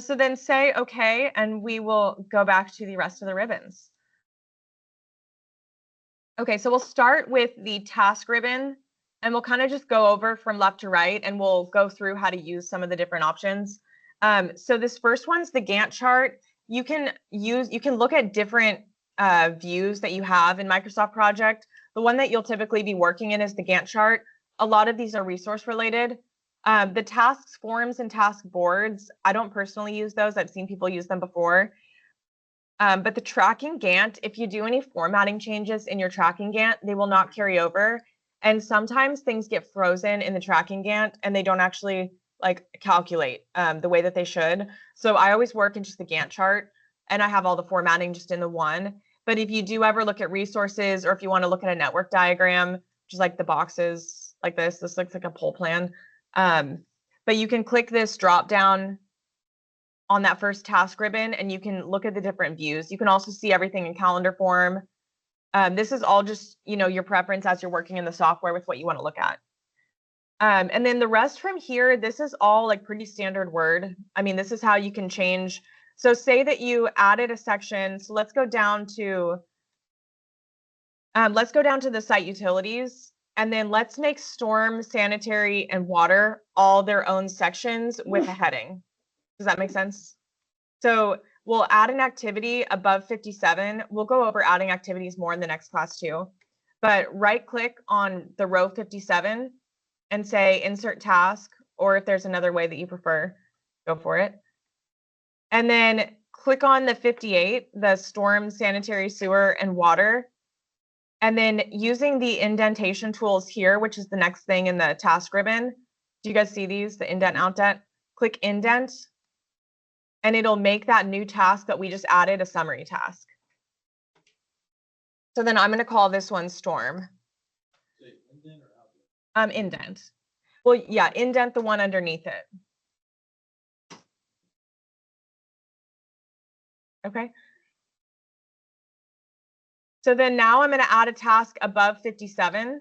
so then say okay, and we will go back to the rest of the ribbons. Okay, so we'll start with the task ribbon, and we'll kind of just go over from left to right, and we'll go through how to use some of the different options. So this first one's the Gantt chart. You can look at different views that you have in Microsoft Project. The one that you'll typically be working in is the Gantt chart. A lot of these are resource related. The tasks forms and task boards, I don't personally use those. I've seen people use them before. But the tracking Gantt, if you do any formatting changes in your tracking Gantt, they will not carry over. And sometimes things get frozen in the tracking Gantt and they don't actually like calculate the way that they should. So I always work in just the Gantt chart, and I have all the formatting just in the one. But if you do ever look at resources, or if you want to look at a network diagram, just like the boxes like this looks like a poll plan. But you can click this drop down on that first task ribbon, and you can look at the different views. You can also see everything in calendar form. This is all just, your preference as you're working in the software with what you want to look at. And then the rest from here, this is all like pretty standard Word. I mean, this is how you can change. So say that you added a section. So let's go down to the site utilities, and then let's make storm, sanitary, and water all their own sections with a heading. Does that make sense? So we'll add an activity above 57. We'll go over adding activities more in the next class too. But right click on the row 57 and say insert task, or if there's another way that you prefer, go for it. And then click on the 58, the storm, sanitary, sewer, and water. And then using the indentation tools here, which is the next thing in the task ribbon. Do you guys see these, the indent, outdent? Click indent, and it'll make that new task that we just added a summary task. So then I'm going to call this one storm. Indent. Well, yeah, indent the one underneath it. Okay. So then now I'm going to add a task above 57.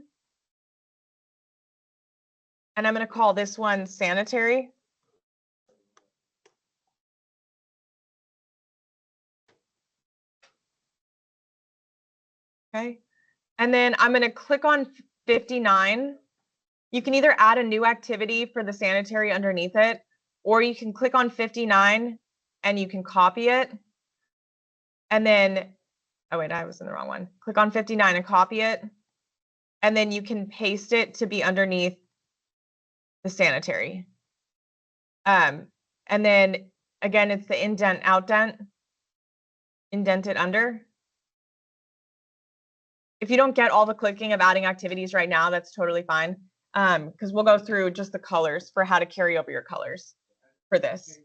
And I'm going to call this one sanitary. Okay. And then I'm going to click on 59. You can either add a new activity for the sanitary underneath it, or you can click on 59 and you can copy it. And then, oh wait, I was in the wrong one. Click on 59 and copy it. And then you can paste it to be underneath the sanitary. And then again, it's the indent, outdent, indent it under. If you don't get all the clicking of adding activities right now, that's totally fine. Because we'll go through just the colors for how to carry over your colors for this.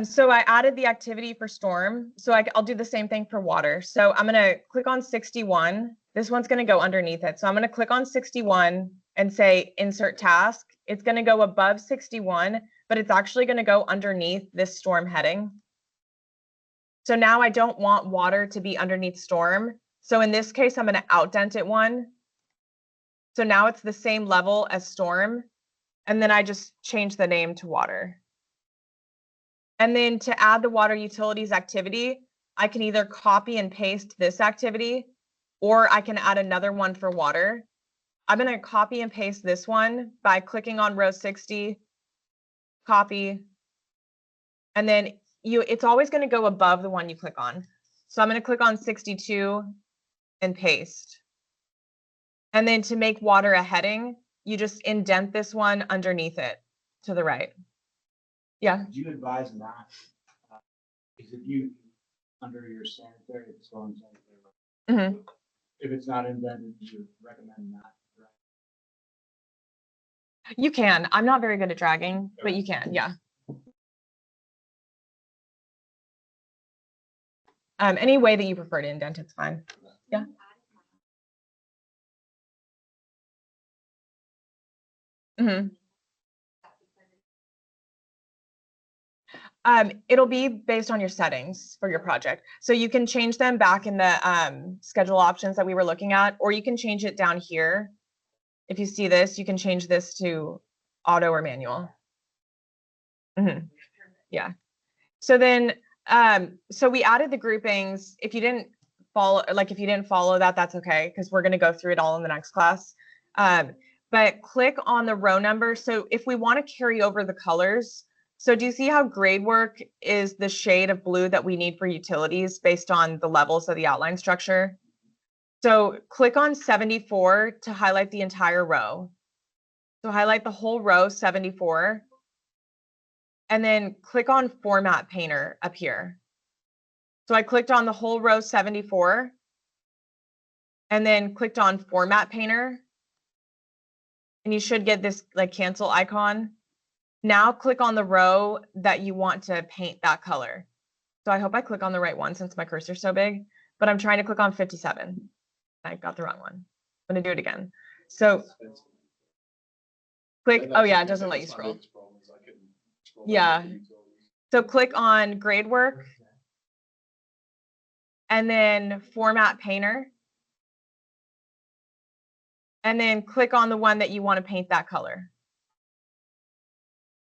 So I added the activity for storm. So I'll do the same thing for water. So I'm going to click on 61. This one's going to go underneath it. So I'm going to click on 61 and say insert task. It's going to go above 61, but it's actually going to go underneath this storm heading. So now I don't want water to be underneath storm. So in this case, I'm going to outdent it one. So now it's the same level as storm. And then I just change the name to water. And then to add the water utilities activity, I can either copy and paste this activity, or I can add another one for water. I'm going to copy and paste this one by clicking on row 60, copy, and then it's always going to go above the one you click on. So I'm going to click on 62 and paste. And then to make water a heading, you just indent this one underneath it to the right. Yeah. Would you advise not? Because if you, under your sanitary, it's going sanitary. Mhm. If it's not indented, you recommend not. Right? You can. I'm not very good at dragging, but you can. Yeah. Any way that you prefer to indent, it's fine. Yeah. Mm-hmm. It'll be based on your settings for your project. So you can change them back in the schedule options that we were looking at, or you can change it down here. If you see this, you can change this to auto or manual. Mm-hmm. Yeah. So then, so we added the groupings. If you didn't follow, that, that's okay, because we're going to go through it all in the next class. But click on the row number. So if we want to carry over the colors, so do you see how grade work is the shade of blue that we need for utilities based on the levels of the outline structure? So click on 74 to highlight the entire row. So highlight the whole row 74. And then click on Format Painter up here. So I clicked on the whole row 74 and then clicked on Format Painter. And you should get this like cancel icon. Now click on the row that you want to paint that color. So I hope I click on the right one since my cursor's so big, but I'm trying to click on 57. I got the wrong one. I'm going to do it again. So click, oh yeah, it doesn't let you scroll. Yeah. So click on grade work and then Format Painter. And then click on the one that you want to paint that color.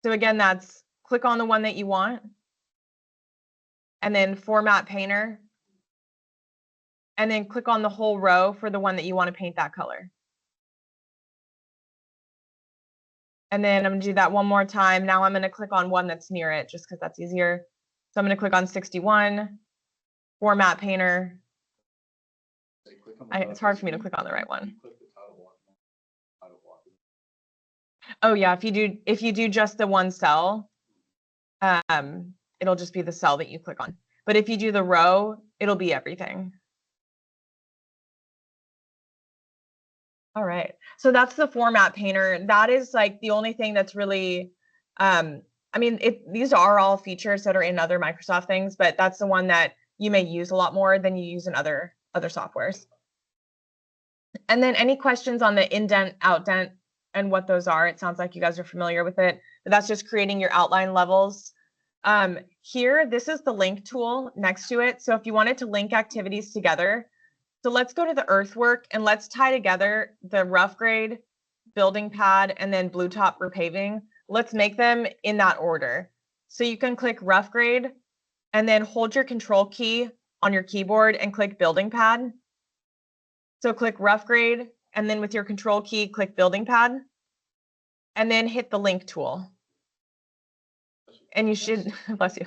So again, that's click on the one that you want and then Format Painter. And then click on the whole row for the one that you want to paint that color. And then I'm going to do that one more time. Now I'm going to click on one that's near it just because that's easier. So I'm going to click on 61, Format Painter. It's hard for me to click on the right one. Oh yeah, if you do just the one cell, it'll just be the cell that you click on. But if you do the row, it'll be everything. All right, so that's the Format Painter. That is like the only thing that's really, I mean, these are all features that are in other Microsoft things, but that's the one that you may use a lot more than you use in other softwares. And then any questions on the indent, outdent, and what those are? It sounds like you guys are familiar with it, but that's just creating your outline levels. Here, this is the link tool next to it. So if you wanted to link activities together, so let's go to the earthwork and let's tie together the rough grade, building pad, and then blue top repaving. Let's make them in that order. So you can click rough grade and then hold your control key on your keyboard and click building pad. So click rough grade and then with your control key, click building pad and then hit the link tool. And you should, bless you.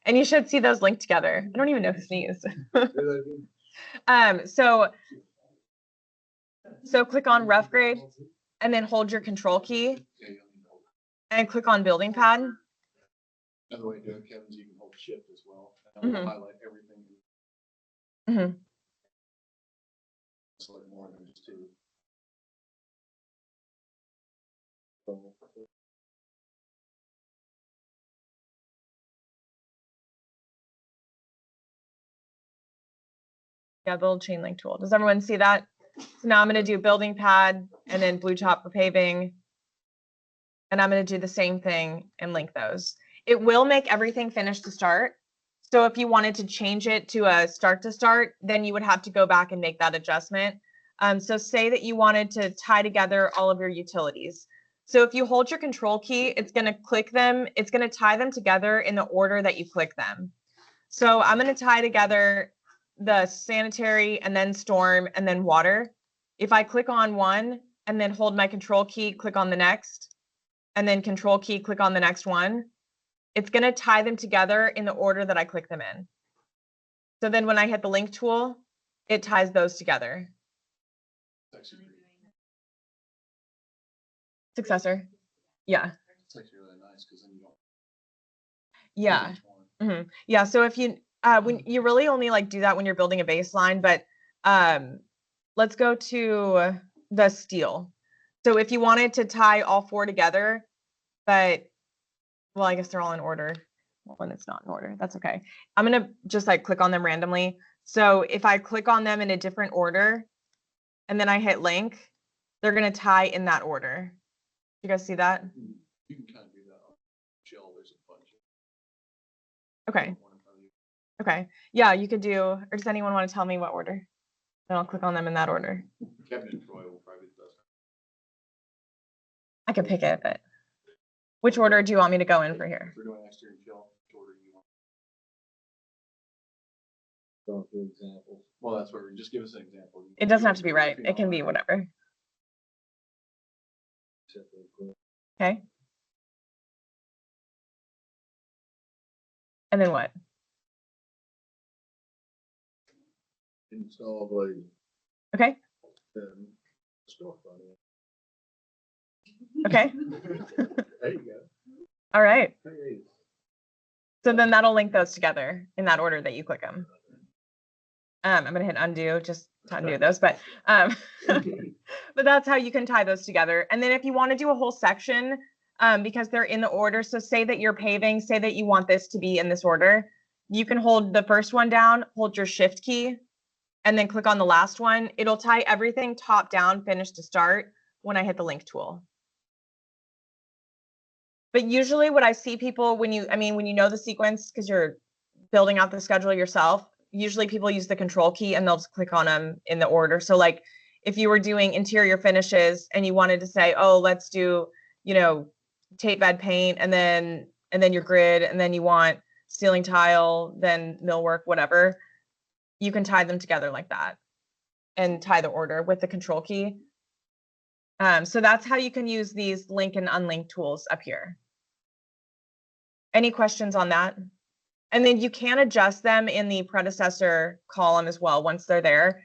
And you should see those linked together. I don't even know who sneezed. So click on rough grade and then hold your control key and click on building pad. Another way to do it, Kevin, is you can hold shift as well. And Mhm. highlight everything. Mhm. It's like more than just two. Yeah, the little chain link tool. Does everyone see that? So now I'm going to do building pad and then blue top repaving. And I'm going to do the same thing and link those. It will make everything finish to start. So if you wanted to change it to a start to start, then you would have to go back and make that adjustment. So say that you wanted to tie together all of your utilities. So if you hold your control key, it's going to click them. It's going to tie them together in the order that you click them. So I'm going to tie together the sanitary and then storm and then water. If I click on one and then hold my control key, click on the next, and then control key, click on the next one, it's going to tie them together in the order that I click them in. So then when I hit the link tool, it ties those together. It's actually Successor. Yeah. really nice because then you don't. Yeah. each one. Mhm. Yeah. So if you, when you really only like do that when you're building a baseline, but let's go to the steel. So if you wanted to tie all four together, but well, I guess they're all in order. Well, when it's not in order, that's okay. I'm gonna just like click on them randomly. So if I click on them in a different order and then I hit link, they're gonna tie in that order. You guys see that? You can kind of do that on Shell. There's a bunch Okay. of one in front of you. Okay. Yeah, you could do, or does anyone want to tell me what order? Then I'll click on them in that order. Kevin and Troy will probably do the best. I could pick it, but which order do you want me to go in for here? If we're doing exterior shell, which order do you want? Going through examples. Well, that's where we just give us an example. It doesn't have to be right. It can be whatever. Except for the quick. Okay. And then what? Install blade. Okay. Then storefront. Okay. There you go. All right. Hey, So then that'll link those together in that order that you click them. I'm gonna hit undo just to undo those, but but that's how you can tie those together. And then if you want to do a whole section, because they're in the order, so say that you're paving, say that you want this to be in this order, you can hold the first one down, hold your shift key, and then click on the last one. It'll tie everything top down, finish to start when I hit the link tool. But usually what I see people when you know the sequence, because you're building out the schedule yourself, usually people use the control key and they'll just click on them in the order. So like if you were doing interior finishes and you wanted to say, oh, let's do, tape bed paint and then your grid, and then you want ceiling tile, then millwork, whatever, you can tie them together like that and tie the order with the control key. So that's how you can use these link and unlink tools up here. Any questions on that? And then you can adjust them in the predecessor column as well once they're there.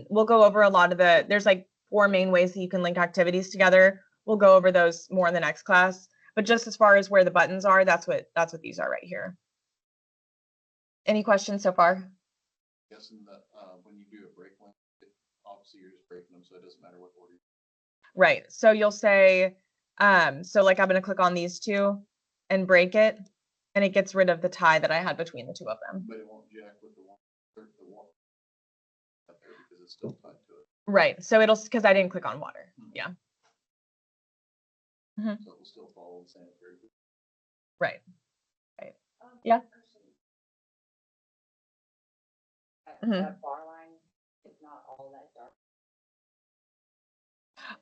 We'll go over a lot of there's like 4 main ways that you can link activities together. We'll go over those more in the next class. But just as far as where the buttons are, that's what these are right here. Any questions so far? Guessing that when you do a break link, obviously you're just breaking them, so it doesn't matter what order. Right. So you'll say, so like I'm going to click on these two and break it, and it gets rid of the tie that I had between the two of them. But it won't jack with the one up there because it's still tied to it. Right. So it'll, because I didn't click on water. Yeah. So it will still follow the sanitary. Right. Right. Yeah. Mhm. That bar line is not all that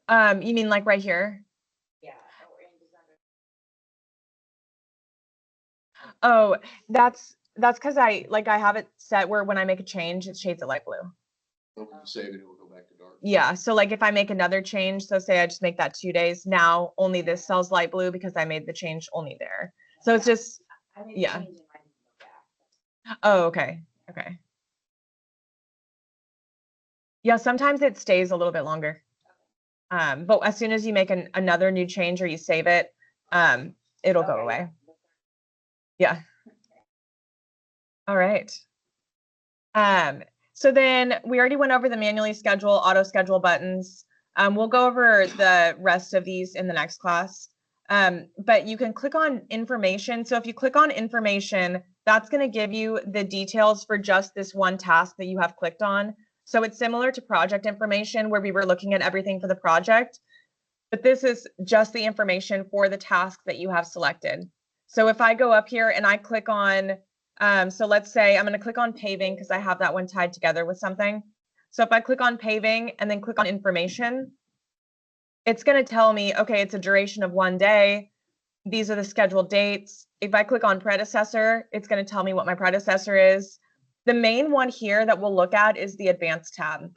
dark. You mean like right here? Yeah, or in December. Oh, that's because I have it set where when I make a change, it shades it light blue. So when you save it, it will go back to dark. Yeah. So like if I make another change, so say I just make that 2 days, now only this cell's light blue because I made the change only there. So it's just, I made yeah. a change in my back. oh, okay. Okay. Yeah, sometimes it stays a little bit longer. But as soon as you make another new change or you save it, it'll go Okay, away. yeah. Yeah. All right. So then we already went over the manually schedule, auto schedule buttons. We'll go over the rest of these in the next class. But you can click on information. So if you click on information, that's going to give you the details for just this one task that you have clicked on. So it's similar to project information where we were looking at everything for the project, but this is just the information for the task that you have selected. So if I go up here and I click on, so let's say I'm going to click on paving because I have that one tied together with something. So if I click on paving and then click on information, it's going to tell me, okay, it's a duration of 1 day. These are the scheduled dates. If I click on predecessor, it's going to tell me what my predecessor is. The main one here that we'll look at is the advanced tab.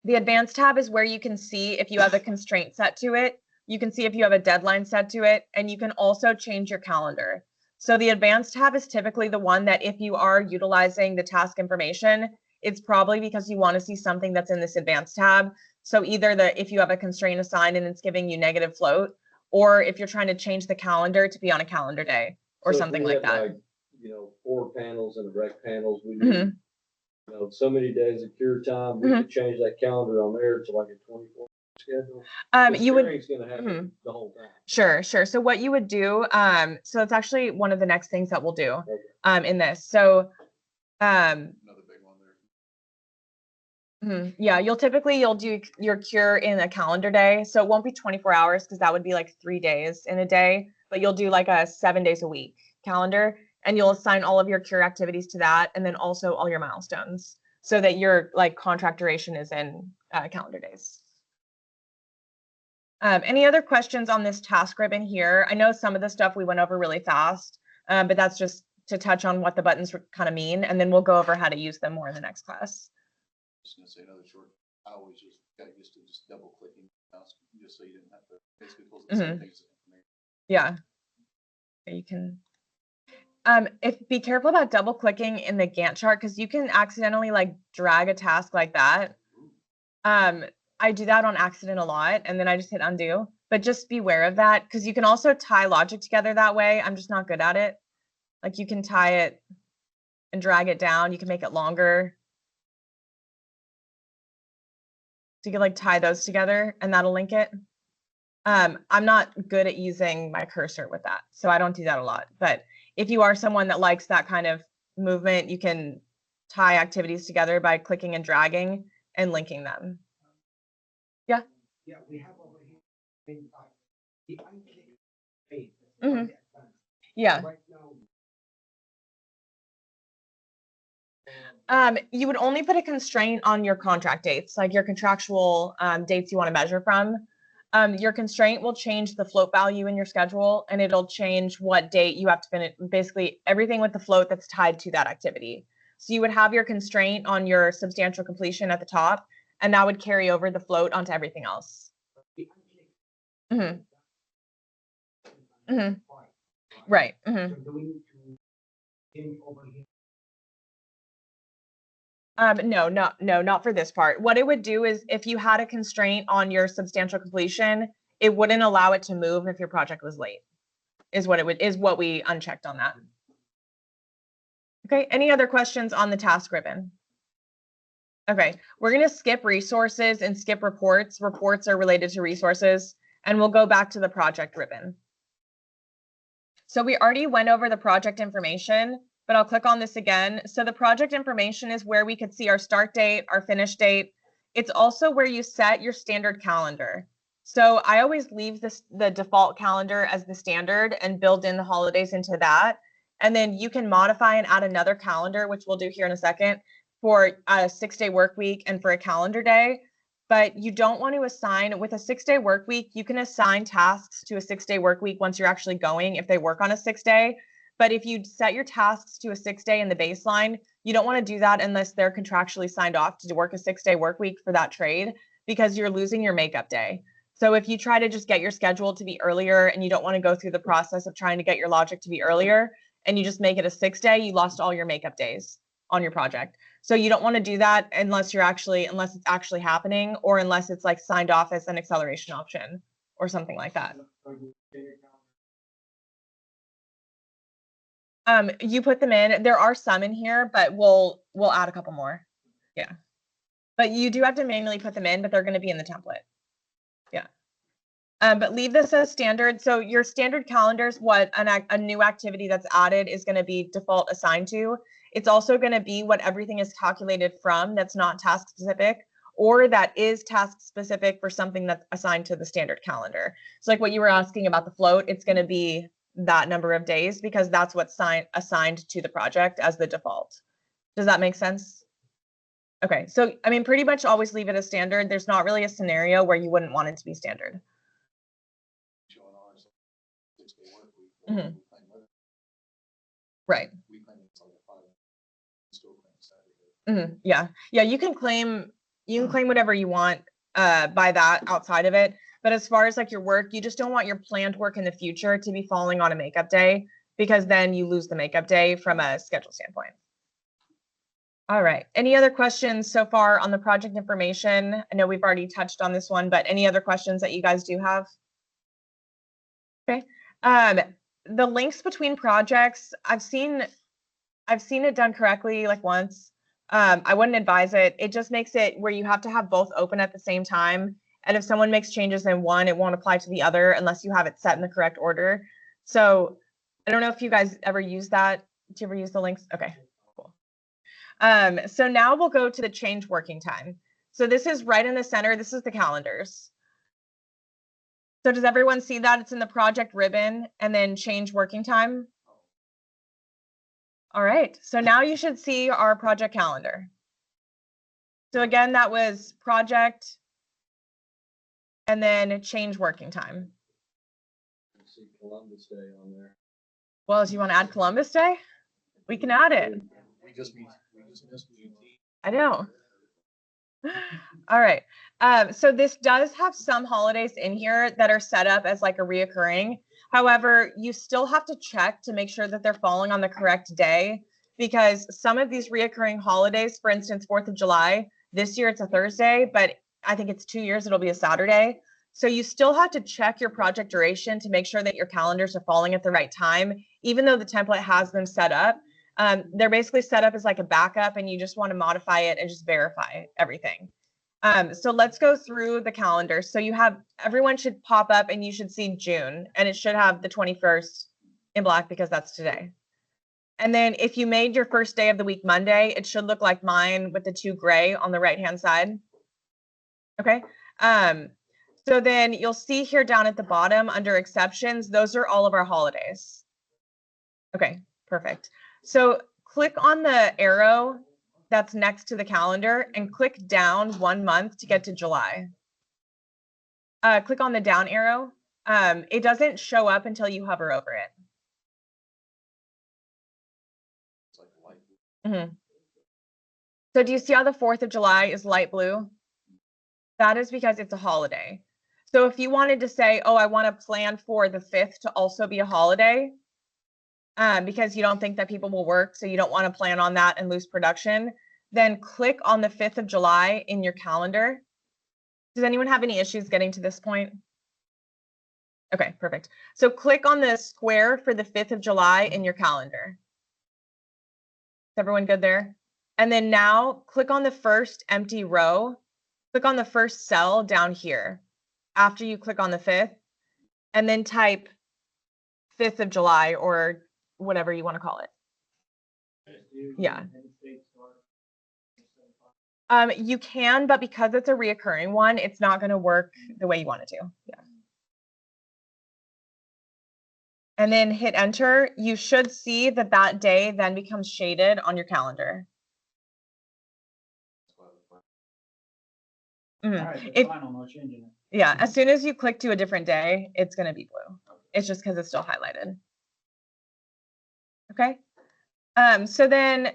The advanced tab is where you can see if you have a constraint set to it. You can see if you have a deadline set to it, and you can also change your calendar. So the advanced tab is typically the one that if you are utilizing the task information, it's probably because you want to see something that's in this advanced tab. So either if you have a constraint assigned and it's giving you negative float, or if you're trying to change the calendar to be on a calendar day or So if something we like had, that. You know, 4 panels and a rec panels, we Mhm. need, you know, so many days of cure time, we could change that calendar on there to like a 24 schedule. You would, Curing's gonna happen the whole time. sure. So what you would do, so it's actually one of the next things that we'll do, Okay. in this. So, Another big one there. yeah, you'll do your cure in a calendar day. So it won't be 24 hours because that would be like 3 days in a day, but you'll do like a 7 days a week calendar, and you'll assign all of your cure activities to that, and then also all your milestones so that your like contract duration is in calendar days. Any other questions on this task ribbon here? I know some of the stuff we went over really fast, but that's just to touch on what the buttons kind of mean, and then we'll go over how to use them more in the next class. Just gonna say another short, I always just got used to just double clicking, just so you didn't have to basically close the same thing as information. Yeah. You can, be careful about double clicking in the Gantt chart because you can accidentally like drag a task like that. I do that on accident a lot, and then I just hit undo, but just beware of that because you can also tie logic together that way. I'm just not good at it. Like you can tie it and drag it down. You can make it longer. So you can like tie those together and that'll link it. I'm not good at using my cursor with that, so I don't do that a lot. But if you are someone that likes that kind of movement, you can tie activities together by clicking and dragging and linking them. Yeah, we have over here. The unclicked page. Mhm. Yeah. Right now. You would only put a constraint on your contract dates, like your contractual dates you want to measure from. Your constraint will change the float value in your schedule, and it'll change what date you have to finish, basically everything with the float that's tied to that activity. So you would have your constraint on your substantial completion at the top, and that would carry over the float onto everything else. Mm-hmm. Mm-hmm. Right. Mm-hmm. So do we need to change over here? No, not for this part. What it would do is if you had a constraint on your substantial completion, it wouldn't allow it to move if your project was late, is what we unchecked on that. Okay, any other questions on the task ribbon? Okay, we're gonna skip resources and skip reports. Reports are related to resources, and we'll go back to the project ribbon. So we already went over the project information, but I'll click on this again. So the project information is where we could see our start date, our finish date. It's also where you set your standard calendar. So I always leave the default calendar as the standard and build in the holidays into that. And then you can modify and add another calendar, which we'll do here in a second, for a 6-day work week and for a calendar day. But you don't want to assign, with a 6-day work week, you can assign tasks to a 6-day work week once you're actually going if they work on a 6-day. But if you set your tasks to a 6-day in the baseline, you don't want to do that unless they're contractually signed off to work a 6-day work week for that trade, because you're losing your makeup day. So if you try to just get your schedule to be earlier and you don't want to go through the process of trying to get your logic to be earlier, and you just make it a 6-day, you lost all your makeup days on your project. So you don't want to do that unless it's actually happening, or unless it's like signed off as an acceleration option or something like that. You put them in. There are some in here, but we'll add a couple more. Yeah. But you do have to manually put them in, but they're going to be in the template. Yeah. But leave this as standard. So your standard calendars, what a new activity that's added is going to be default assigned to. It's also going to be what everything is calculated from that's not task specific, or that is task specific for something that's assigned to the standard calendar. So like what you were asking about the float, it's going to be that number of days because that's what's assigned to the project as the default. Does that make sense? Okay, so I mean, pretty much always leave it as standard. There's not really a scenario where you wouldn't want it to be standard. Showing ours, 6-day work week. Mhm. We claim it. Right. We claim it's like a 5. Still claim Saturday. Yeah, yeah, you can claim whatever you want by that outside of it. But as far as like your work, you just don't want your planned work in the future to be falling on a makeup day, because then you lose the makeup day from a schedule standpoint. All right. Any other questions so far on the project information? I know we've already touched on this one, but any other questions that you guys do have? Okay. The links between projects, I've seen it done correctly like once. I wouldn't advise it. It just makes it where you have to have both open at the same time. And if someone makes changes in one, it won't apply to the other unless you have it set in the correct order. So I don't know if you guys ever use that. Do you ever use the links? Okay, cool. So now we'll go to the change working time. So this is right in the center. This is the calendars. So does everyone see that? It's in the project ribbon and then change working time. All right, so now you should see our project calendar. So again, that was project and then change working time. I see Columbus Day on there. Well, do you want to add Columbus Day? We can add it. We just missed GT. I know. All right. So this does have some holidays in here that are set up as like a reoccurring. However, you still have to check to make sure that they're falling on the correct day, because some of these reoccurring holidays, for instance, 4th of July, this year it's a Thursday, but I think it's 2 years, it'll be a Saturday. So you still have to check your project duration to make sure that your calendars are falling at the right time, even though the template has them set up. They're basically set up as like a backup, and you just want to modify it and just verify everything. So let's go through the calendar. So you have, everyone should pop up and you should see June, and it should have the 21st in black because that's today. And then if you made your first day of the week Monday, it should look like mine with the 2 gray on the right-hand side. Okay. So then you'll see here down at the bottom under exceptions, those are all of our holidays. Okay, perfect. So click on the arrow that's next to the calendar and click down 1 month to get to July. Click on the down arrow. It doesn't show up until you hover over it. It's like a light. So do you see how the 4th of July is light blue? That is because it's a holiday. So if you wanted to say, oh, I want to plan for the 5th to also be a holiday, because you don't think that people will work, so you don't want to plan on that and lose production, then click on the 5th of July in your calendar. Does anyone have any issues getting to this point? Okay, perfect. So click on the square for the 5th of July in your calendar. Is everyone good there? And then now click on the first empty row. Click on the first cell down here after you click on the 5th, and then type 5th of July or whatever you want to call it. Yeah. You can, but because it's a reoccurring one, it's not going to work the way you want it to. Yeah. And then hit enter. You should see that that day then becomes shaded on your calendar. All right, If- it's final, no changing it. Yeah, as soon as you click to a different day, it's going to be blue. It's just because it's still highlighted. Okay. So then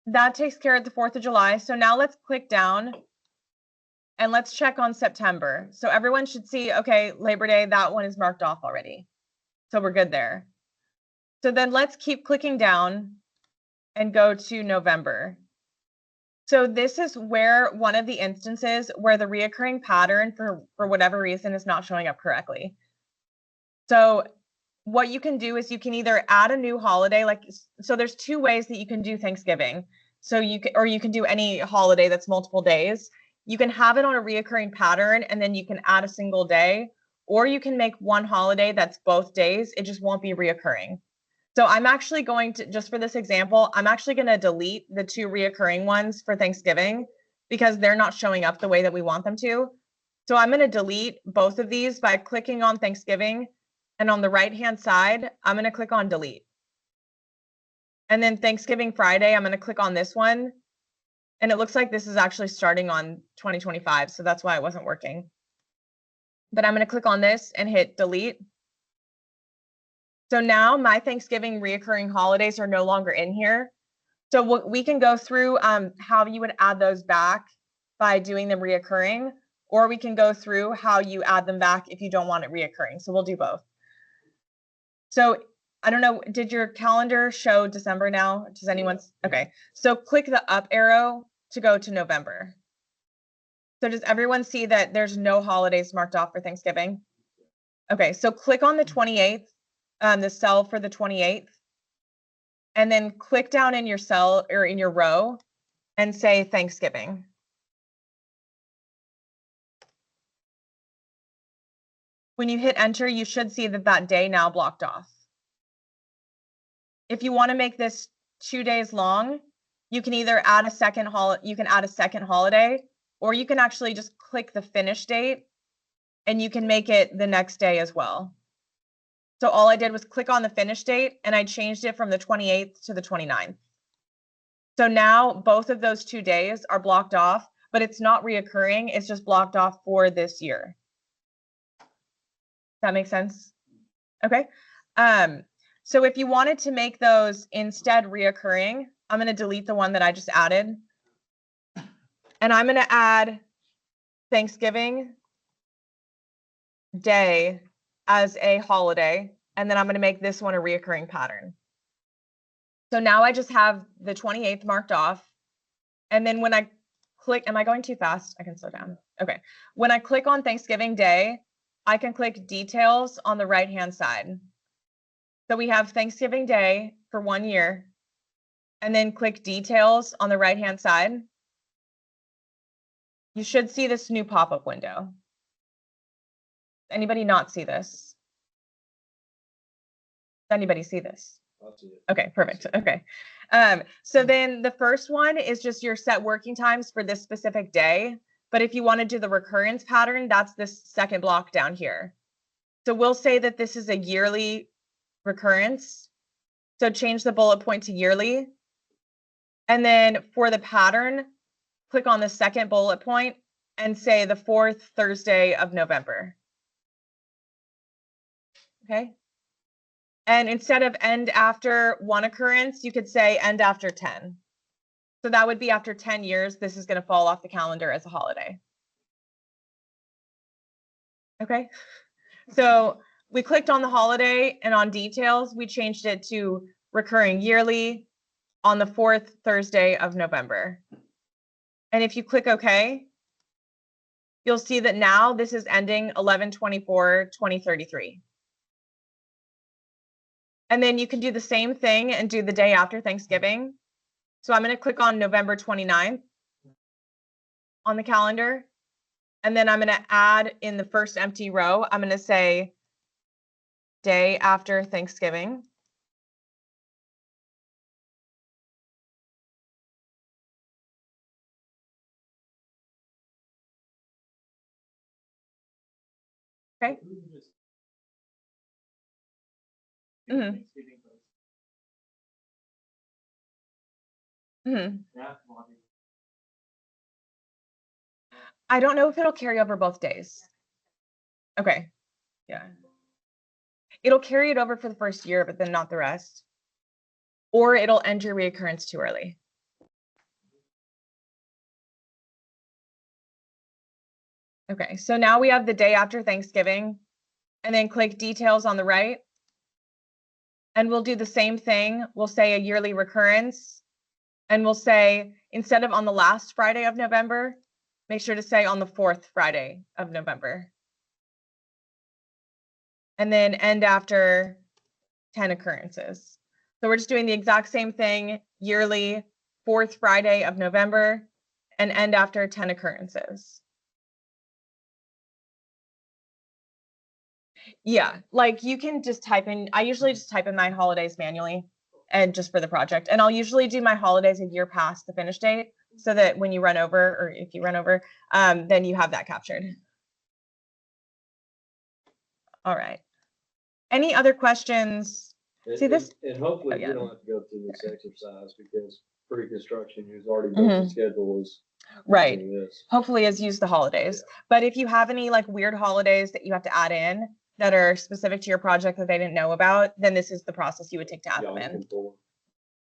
that takes care of the 4th of July. So now let's click down and let's check on September. So everyone should see, okay, Labor Day, that one is marked off already. So we're good there. So then let's keep clicking down and go to November. So this is where one of the instances where the reoccurring pattern for whatever reason is not showing up correctly. So what you can do is you can either add a new holiday, like, so there's 2 ways that you can do Thanksgiving. So you can, or you can do any holiday that's multiple days. You can have it on a reoccurring pattern and then you can add a single day, or you can make one holiday that's both days. It just won't be reoccurring. So I'm actually going to, just for this example, I'm actually going to delete the 2 reoccurring ones for Thanksgiving because they're not showing up the way that we want them to. So I'm going to delete both of these by clicking on Thanksgiving, and on the right-hand side, I'm going to click on delete. And then Thanksgiving Friday, I'm going to click on this one And it looks like this is actually starting on 2025, so that's why it wasn't working. But I'm going to click on this and hit delete. So now my Thanksgiving reoccurring holidays are no longer in here. So we can go through how you would add those back by doing them reoccurring, or we can go through how you add them back if you don't want it reoccurring. So we'll do both. So I don't know, did your calendar show December now? Does anyone? Okay, so click the up arrow to go to November. So does everyone see that there's no holidays marked off for Thanksgiving? Okay, so click on the 28th, the cell for the 28th, and then click down in your cell or in your row and say Thanksgiving. When you hit enter, you should see that that day now blocked off. If you want to make this 2 days long, you can either add a second holiday, or you can actually just click the finish date and you can make it the next day as well. So all I did was click on the finish date and I changed it from the 28th to the 29th. So now both of those 2 days are blocked off, but it's not reoccurring. It's just blocked off for this year. That makes sense? Okay. So if you wanted to make those instead reoccurring, I'm going to delete the one that I just added. And I'm going to add Thanksgiving Day as a holiday. And then I'm going to make this one a reoccurring pattern. So now I just have the 28th marked off. And then when I click, am I going too fast? I can slow down. Okay. When I click on Thanksgiving Day, I can click details on the right-hand side. So we have Thanksgiving Day for 1 year, and then click details on the right-hand side. You should see this new pop-up window. Anybody not see this? Does anybody see this? I'll see it. Okay, perfect. Okay. So then the first one is just your set working times for this specific day. But if you want to do the recurrence pattern, that's this second block down here. So we'll say that this is a yearly recurrence. So change the bullet point to yearly. And then for the pattern, click on the second bullet point and say the 4th Thursday of November. Okay. And instead of end after 1 occurrence, you could say end after 10. So that would be after 10 years, this is going to fall off the calendar as a holiday. Okay. So we clicked on the holiday, and on details, we changed it to recurring yearly on the 4th Thursday of November. And if you click OK, you'll see that now this is ending 11/24/2033. And then you can do the same thing and do the day after Thanksgiving. So I'm going to click on November 29th on the calendar. And then I'm going to add in the first empty row, I'm going to say day after Thanksgiving. Okay. Mhm. Mhm. I don't know if it'll carry over both days. Okay. Yeah. It'll carry it over for the first year, but then not the rest. Or it'll end your reoccurrence too early. Okay, so now we have the day after Thanksgiving, and then click details on the right. And we'll do the same thing. We'll say a yearly recurrence, and we'll say instead of on the last Friday of November, make sure to say on the 4th Friday of November. And then end after 10 occurrences. So we're just doing the exact same thing, yearly, 4th Friday of November, and end after 10 occurrences. Yeah, like you can just type in, I usually just type in my holidays manually and just for the project. And I'll usually do my holidays a year past the finish date so that when you run over, or if you run over, then you have that captured. All right. Any other questions? See this? And hopefully Oh, yeah. you don't have to go through this exercise, because pre-construction, he was already built the schedule was. Right. doing this. Hopefully is use the holidays. But if you have any like weird holidays that you have to add in that are specific to your project that they didn't know about, then this is the process you would take to add them Yom in. Kippur.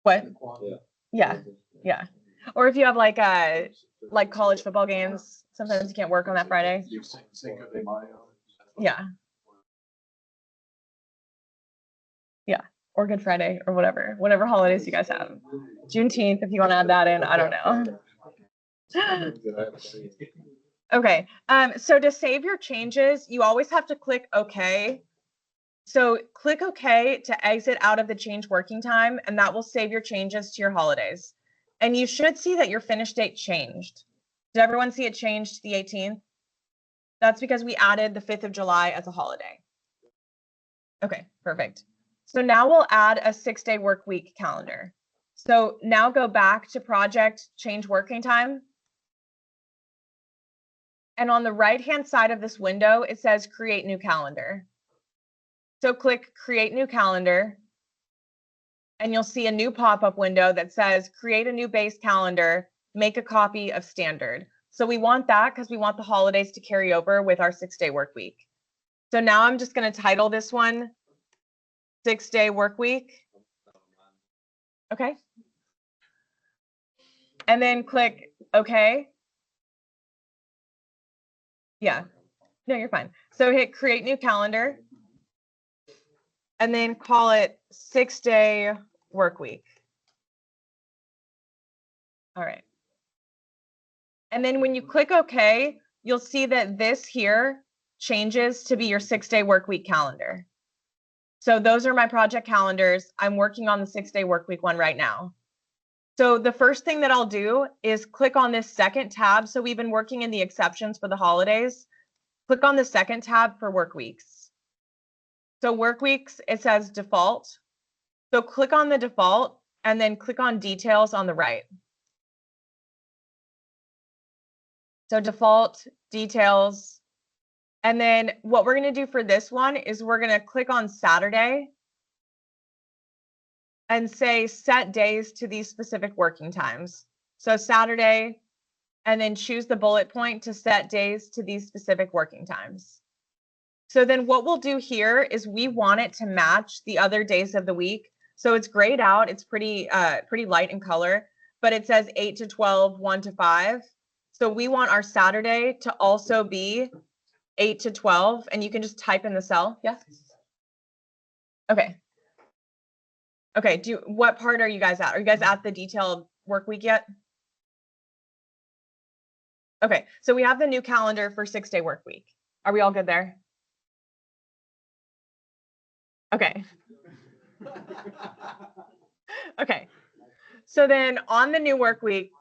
What? Yeah. Yeah, yeah. Or if you have like college football games, sometimes you can't work on that Friday. Cinco de Mayo. Yeah. Yeah. Or Good Friday or whatever holidays you guys have. Juneteenth, if you want to add that in, I don't know. Okay, so to save your changes, you always have to click OK. So click OK to exit out of the change working time, and that will save your changes to your holidays. And you should see that your finish date changed. Did everyone see it changed to the 18th? That's because we added the 5th of July as a holiday. Okay, perfect. So now we'll add a 6-day work week calendar. So now go back to project change working time. And on the right-hand side of this window, it says create new calendar. So click create new calendar, and you'll see a new pop-up window that says create a new base calendar, make a copy of standard. So we want that because we want the holidays to carry over with our 6-day work week. So now I'm just going to title this one 6-day work week. Okay. And then click OK. Yeah, no, you're fine. So hit create new calendar and then call it 6-day work week. All right. And then when you click OK, you'll see that this here changes to be your 6-day work week calendar. So those are my project calendars. I'm working on the 6-day work week one right now. So the first thing that I'll do is click on this second tab. So we've been working in the exceptions for the holidays. Click on the second tab for work weeks. So work weeks, it says default. So click on the default and then click on details on the right. So default, details. And then what we're going to do for this one is we're going to click on Saturday and say set days to these specific working times. So Saturday, and then choose the bullet point to set days to these specific working times. So then what we'll do here is we want it to match the other days of the week. So it's grayed out. It's pretty light in color, but it says 8 to 12, 1 to 5. So we want our Saturday to also be 8 to 12, and you can just type in the cell. Yeah. Okay. Okay. What part are you guys at? Are you guys at the detailed work week yet? Okay. So we have the new calendar for 6-day work week. Are we all good there? Okay. Okay. So then on the new work week,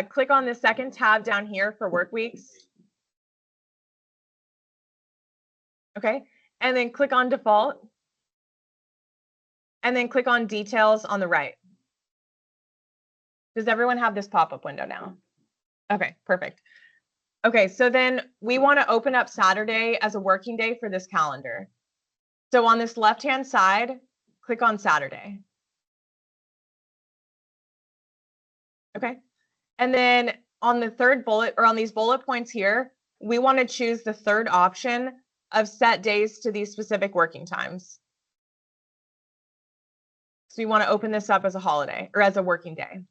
click on the second tab down here for work weeks. Okay. And then click on default. And then click on details on the right. Does everyone have this pop-up window now? Okay, perfect. Okay, so then we want to open up Saturday as a working day for this calendar. So on this left-hand side, click on Saturday. Okay. And then on the third bullet, or on these bullet points here, we want to choose the third option of set days to these specific working times. So you want to open this up as a holiday or as a working day.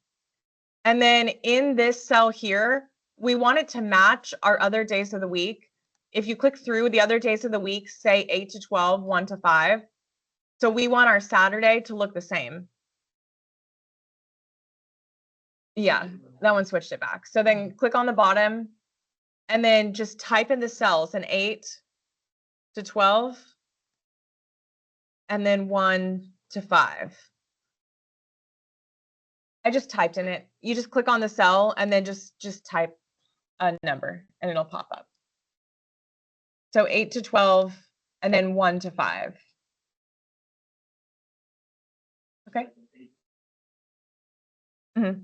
And then in this cell here, we want it to match our other days of the week. If you click through, the other days of the week say 8 to 12, 1 to 5. So we want our Saturday to look the same. Yeah, that one switched it back. So then click on the bottom and then just type in the cells an 8 to 12 and then 1 to 5. I just typed in it. You just click on the cell and then just type a number and it'll pop up. So 8 to 12 and then 1 to 5. Okay. Mm-hmm.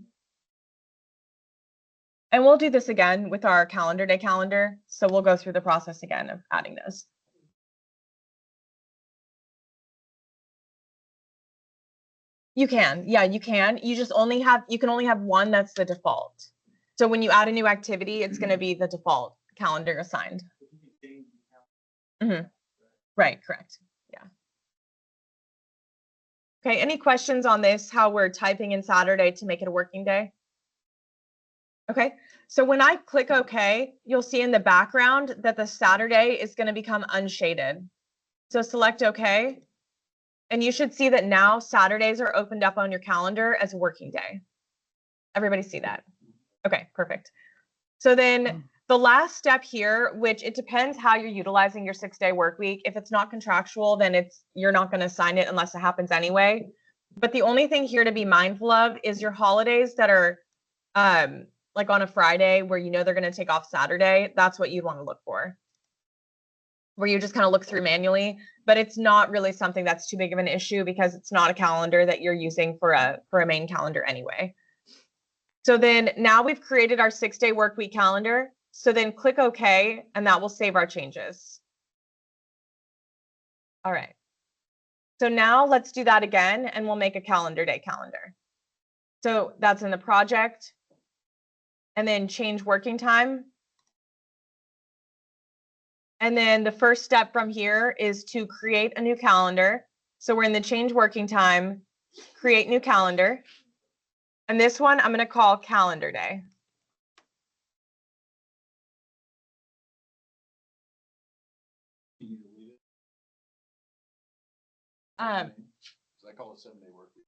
And we'll do this again with our calendar day calendar. So we'll go through the process again of adding those. You can, yeah, you can. You just only have, you can only have one that's the default. So when you add a new activity, it's gonna be the default calendar assigned. Right, correct, yeah. Okay, any questions on this, how we're typing in Saturday to make it a working day? Okay, so when I click OK, you'll see in the background that the Saturday is gonna become unshaded. So select OK. And you should see that now Saturdays are opened up on your calendar as a working day. Everybody see that? Okay, perfect. So then the last step here, which it depends how you're utilizing your 6-day work week. If it's not contractual, then you're not going to sign it unless it happens anyway. But the only thing here to be mindful of is your holidays that are like on a Friday where you know they're going to take off Saturday. That's what you'd want to look for, where you just kind of look through manually, but it's not really something that's too big of an issue because it's not a calendar that you're using for a main calendar anyway. So then now we've created our 6-day work week calendar. So then click OK, and that will save our changes. All right. So now let's do that again, and we'll make a calendar day calendar. So that's in the project, and then change working time. And then the first step from here is to create a new calendar. So we're in the change working time, create new calendar. And this one I'm going to call calendar day. Can you delete it? Um, 'Cause I call it 7-day work week.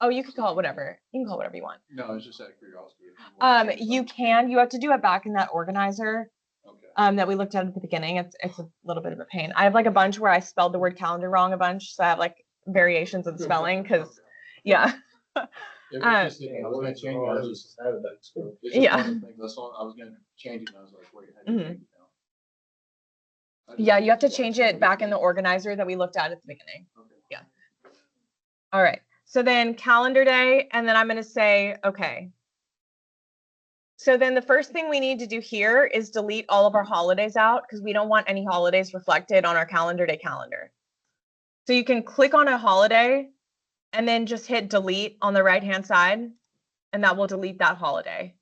oh, you can call it whatever. You can call it whatever you want. No, it's just out of curiosity. If you want to change You something. can. You have to do it back in that organizer Okay. that we looked at the beginning. It's a little bit of a pain. I have like a bunch where I spelled the word calendar wrong a bunch, so I have like variations in spelling because, yeah. It was just, I was gonna change it. I was just- it's just Yeah. one of the things. That's all, I was gonna change it and I was like, wait, how do you Mhm. change it now? I just- Yeah, you have to change it back in the organizer that we looked at the beginning. Okay. All right. So then calendar day, and then I'm going to say, okay. So then the first thing we need to do here is delete all of our holidays out because we don't want any holidays reflected on our calendar day calendar. So you can click on a holiday and then just hit delete on the right-hand side, and that will delete that holiday.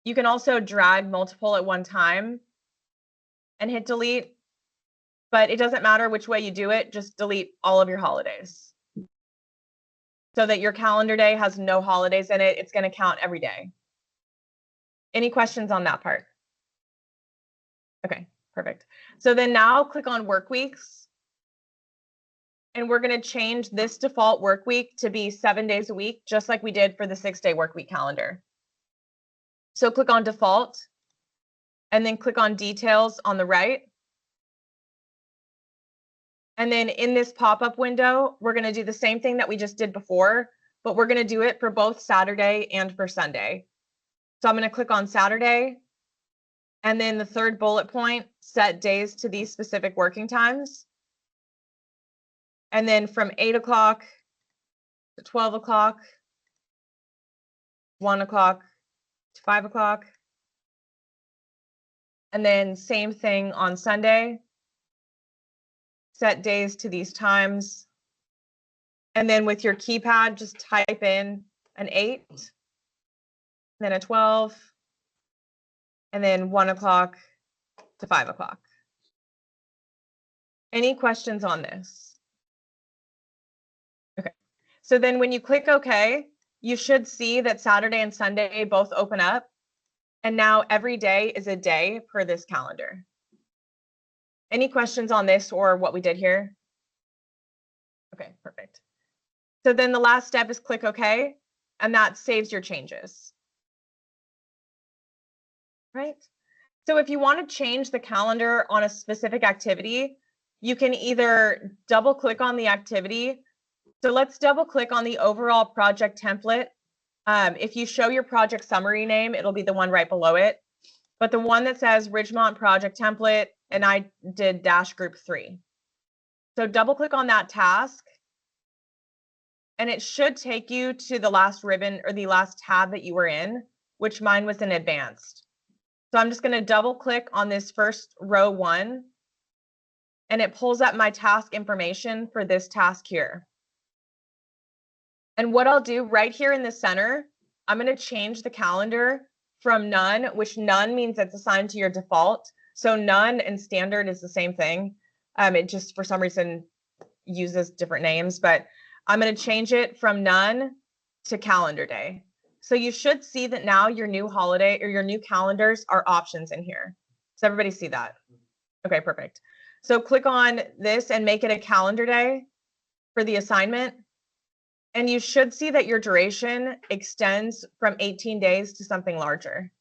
You can also drag multiple at one time and hit delete, but it doesn't matter which way you do it, just delete all of your holidays. So that your calendar day has no holidays in it, it's going to count every day. Any questions on that part? Okay, perfect. So then now click on work weeks. And we're going to change this default work week to be 7 days a week, just like we did for the 6-day work week calendar. So click on default and then click on details on the right. And then in this pop-up window, we're going to do the same thing that we just did before, but we're going to do it for both Saturday and for Sunday. So I'm going to click on Saturday, and then the third bullet point, set days to these specific working times. And then from 8 o'clock to 12 o'clock, 1 o'clock to 5 o'clock. And then same thing on Sunday, set days to these times. And then with your keypad, just type in an 8, then a 12, and then 1 o'clock to 5 o'clock. Any questions on this? Okay. So then when you click OK, you should see that Saturday and Sunday both open up. And now every day is a day per this calendar. Any questions on this or what we did here? Okay, perfect. So then the last step is click OK, and that saves your changes. Right? So if you want to change the calendar on a specific activity, you can either double click on the activity. So let's double click on the overall project template. If you show your project summary name, it'll be the one right below it. But the one that says Ridgemont project template, and I did dash group 3. So double click on that task, and it should take you to the last ribbon or the last tab that you were in, which mine was in advanced. So I'm just going to double click on this first row 1, and it pulls up my task information for this task here. And what I'll do right here in the center, I'm going to change the calendar from none, which none means it's assigned to your default. So none and standard is the same thing. It just for some reason uses different names, but I'm going to change it from none to calendar day. So you should see that now your new holiday or your new calendars are options in here. Does everybody see that? Okay, perfect. So click on this and make it a calendar day for the assignment. And you should see that your duration extends from 18 days to something larger.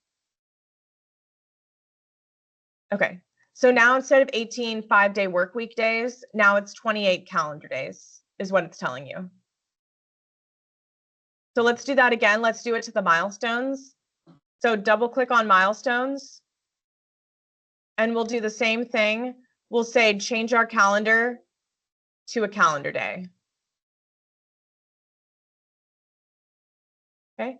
Okay, so now instead of 18 5-day work week days, now it's 28 calendar days is what it's telling you. So let's do that again. Let's do it to the milestones. So double click on milestones. And we'll do the same thing. We'll say change our calendar to a calendar day. Okay.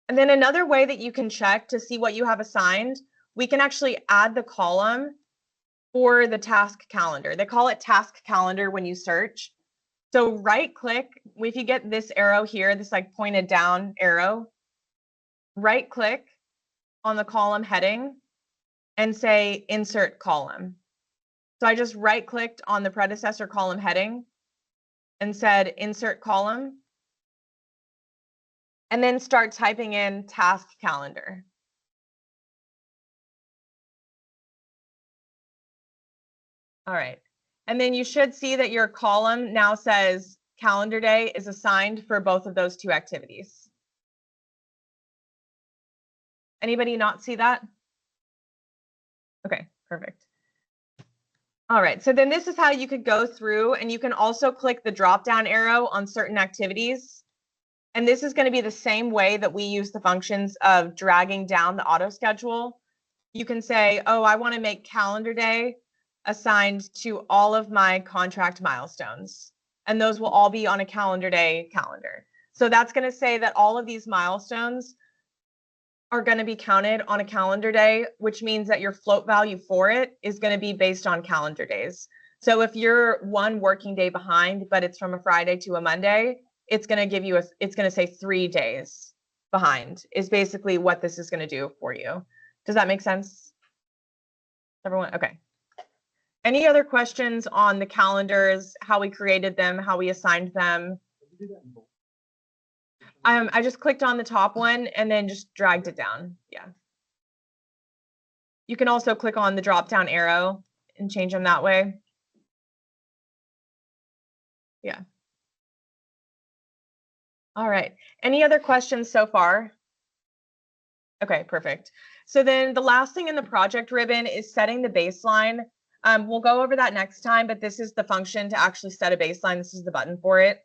And then another way that you can check to see what you have assigned, we can actually add the column for the task calendar. They call it task calendar when you search. So right click, if you get this arrow here, this like pointed down arrow, right click on the column heading and say insert column. So I just right clicked on the predecessor column heading and said insert column, and then start typing in task calendar. All right. And then you should see that your column now says calendar day is assigned for both of those two activities. Anybody not see that? Okay, perfect. All right, so then this is how you could go through, and you can also click the drop down arrow on certain activities. And this is going to be the same way that we use the functions of dragging down the auto schedule. You can say, oh, I want to make calendar day assigned to all of my contract milestones. And those will all be on a calendar day calendar. So that's going to say that all of these milestones are going to be counted on a calendar day, which means that your float value for it is going to be based on calendar days. So if you're one working day behind, but it's from a Friday to a Monday, it's going to give you it's going to say 3 days behind is basically what this is going to do for you. Does that make sense? Everyone? Okay. Any other questions on the calendars, how we created them, how we assigned them? I just clicked on the top one and then just dragged it down. Yeah. You can also click on the drop down arrow and change them that way. Yeah. All right. Any other questions so far? Okay, perfect. So then the last thing in the project ribbon is setting the baseline. We'll go over that next time, but this is the function to actually set a baseline. This is the button for it.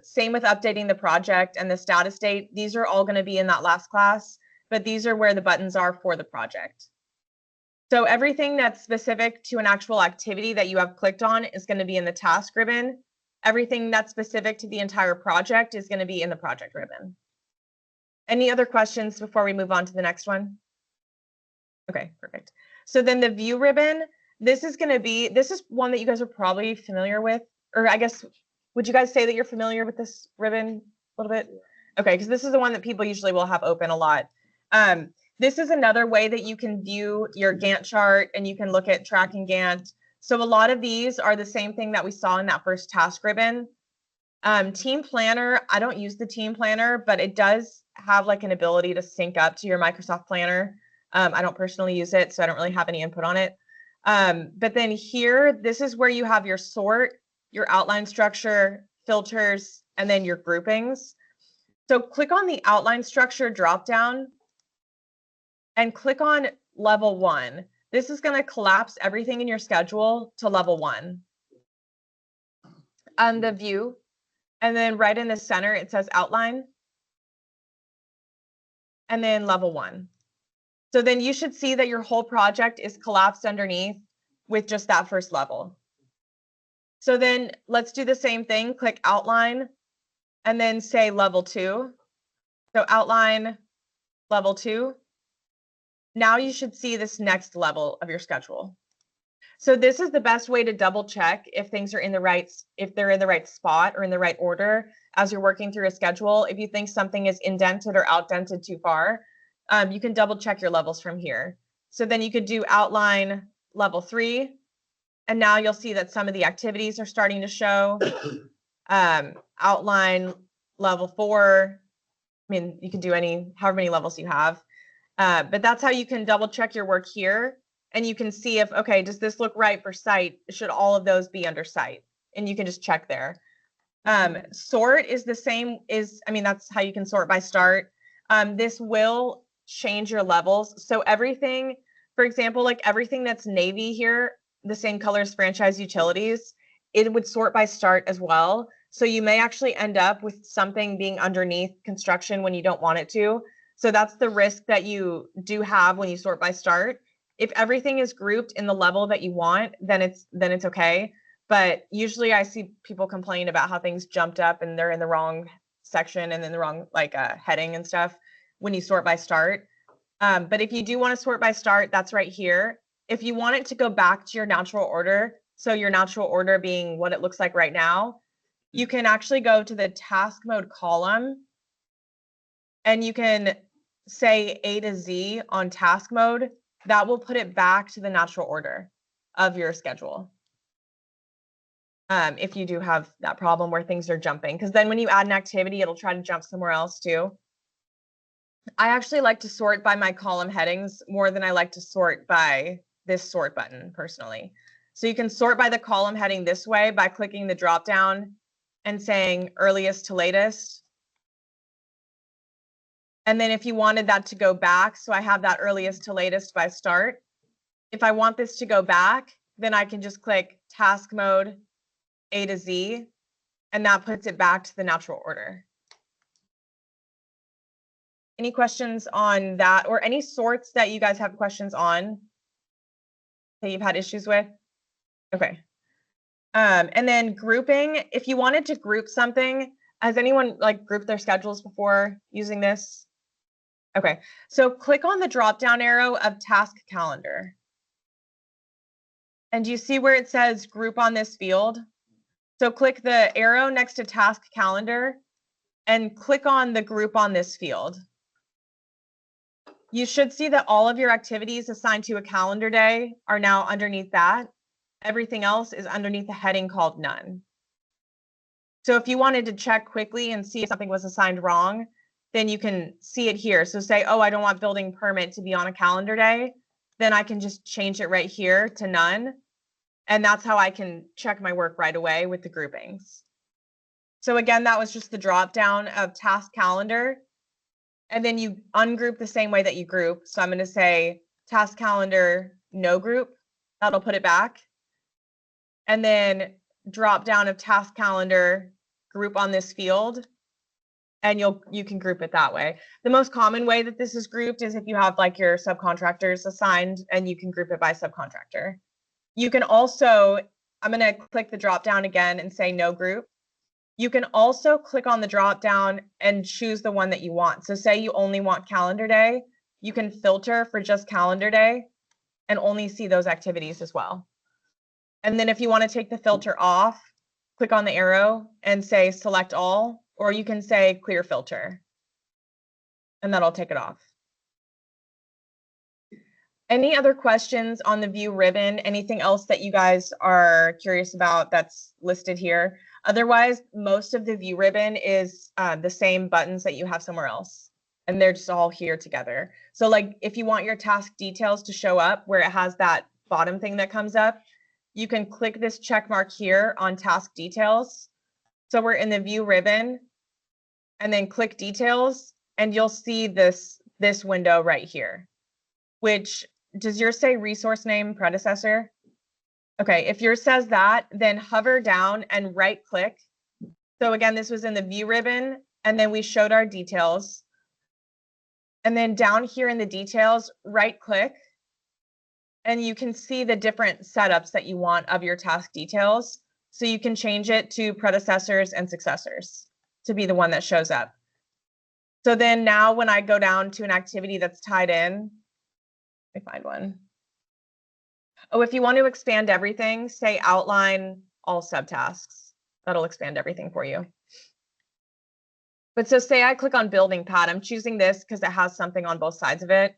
Same with updating the project and the status date. These are all going to be in that last class, but these are where the buttons are for the project. So everything that's specific to an actual activity that you have clicked on is going to be in the task ribbon. Everything that's specific to the entire project is going to be in the project ribbon. Any other questions before we move on to the next one? Okay, perfect. So then the view ribbon, this is one that you guys are probably familiar with, or I guess, would you guys say that you're familiar with this ribbon a little bit? Okay, because this is the one that people usually will have open a lot. This is another way that you can view your Gantt chart and you can look at tracking Gantt. So a lot of these are the same thing that we saw in that first task ribbon. Team Planner, I don't use the Team Planner, but it does have like an ability to sync up to your Microsoft Planner. I don't personally use it, so I don't really have any input on it. But then here, this is where you have your sort, your outline structure, filters, and then your groupings. So click on the outline structure dropdown and click on level 1. This is going to collapse everything in your schedule to level 1. On the view, and then right in the center, it says outline, and then level 1. So then you should see that your whole project is collapsed underneath with just that first level. So then let's do the same thing. Click outline and then say level 2. So outline level 2. Now you should see this next level of your schedule. So this is the best way to double check if things are in the right, if they're in the right spot or in the right order as you're working through a schedule. If you think something is indented or outdented too far, you can double check your levels from here. So then you could do outline level 3, and now you'll see that some of the activities are starting to show. Outline level 4. I mean, you can do however many levels you have. But that's how you can double check your work here. And you can see if, okay, does this look right for site? Should all of those be under site? And you can just check there. Sort is the same, that's how you can sort by start. This will change your levels. So everything, for example, like everything that's navy here, the same color as franchise utilities, it would sort by start as well. So you may actually end up with something being underneath construction when you don't want it to. So that's the risk that you do have when you sort by start. If everything is grouped in the level that you want, then it's okay. But usually I see people complain about how things jumped up and they're in the wrong section and in the wrong heading and stuff when you sort by start. But if you do want to sort by start, that's right here. If you want it to go back to your natural order, so your natural order being what it looks like right now, you can actually go to the task mode column and you can say A to Z on task mode. That will put it back to the natural order of your schedule. If you do have that problem where things are jumping, because then when you add an activity, it'll try to jump somewhere else too. I actually like to sort by my column headings more than I like to sort by this sort button personally. So you can sort by the column heading this way by clicking the drop down and saying earliest to latest. And then if you wanted that to go back, so I have that earliest to latest by start. If I want this to go back, then I can just click task mode A to Z, and that puts it back to the natural order. Any questions on that, or any sorts that you guys have questions on that you've had issues with? Okay. And then grouping, if you wanted to group something, has anyone grouped their schedules before using this? Okay, so click on the drop-down arrow of task calendar. And do you see where it says group on this field? So click the arrow next to task calendar and click on the group on this field. You should see that all of your activities assigned to a calendar day are now underneath that. Everything else is underneath a heading called none. So if you wanted to check quickly and see if something was assigned wrong, then you can see it here. So say, oh, I don't want building permit to be on a calendar day. Then I can just change it right here to none. And that's how I can check my work right away with the groupings. So again, that was just the drop down of task calendar. And then you ungroup the same way that you group. So I'm going to say task calendar, no group. That'll put it back. And then drop down of task calendar, group on this field. And you can group it that way. The most common way that this is grouped is if you have your subcontractors assigned and you can group it by subcontractor. You can also, I'm going to click the drop down again and say no group. You can also click on the drop down and choose the one that you want. So say you only want calendar day, you can filter for just calendar day and only see those activities as well. And then if you want to take the filter off, click on the arrow and say select all, or you can say clear filter, and that'll take it off. Any other questions on the view ribbon? Anything else that you guys are curious about that's listed here? Otherwise, most of the view ribbon is the same buttons that you have somewhere else, and they're just all here together. So if you want your task details to show up where it has that bottom thing that comes up, you can click this check mark here on task details. So we're in the view ribbon, and then click details, and you'll see this window right here, which, does yours say resource name predecessor? Okay, if yours says that, then hover down and right click. So again, this was in the view ribbon, and then we showed our details. And then down here in the details, right click, and you can see the different setups that you want of your task details. So you can change it to predecessors and successors to be the one that shows up. So then now when I go down to an activity that's tied in, let me find one. Oh, if you want to expand everything, say outline all subtasks. That'll expand everything for you. But so say I click on building pad, I'm choosing this because it has something on both sides of it.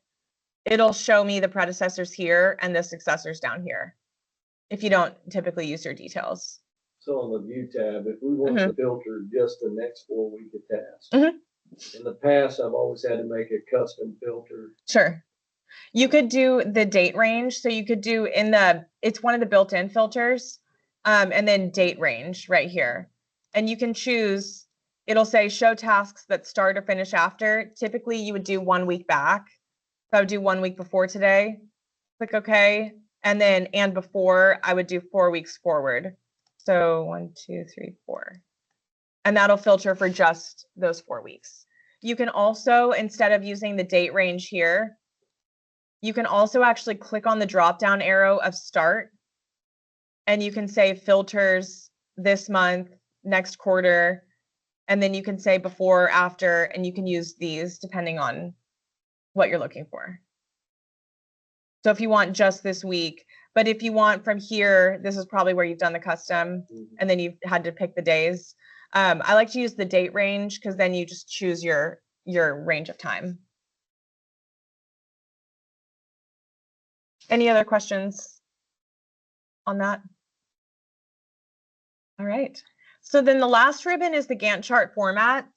It'll show me the predecessors here and the successors down here, if you don't typically use your details. So on the view tab, if we want to filter just the next 4-week of tasks. Mhm. In the past, I've always had to make a custom filter. Sure. You could do the date range. So you could do it's one of the built-in filters, and then date range right here. And you can choose, it'll say show tasks that start or finish after. Typically you would do 1 week back. So I would do 1 week before today, click OK. And then, and before, I would do 4 weeks forward. So 1, 2, 3, 4. And that'll filter for just those 4 weeks. You can also, instead of using the date range here, you can also actually click on the drop-down arrow of start, and you can say filters this month, next quarter, and then you can say before, after, and you can use these depending on what you're looking for. So if you want just this week, but if you want from here, this is probably where you've done the custom, and then you've had to pick the days. I like to use the date range because then you just choose your range of time. Any other questions on that? All right. So then the last ribbon is the Gantt chart format.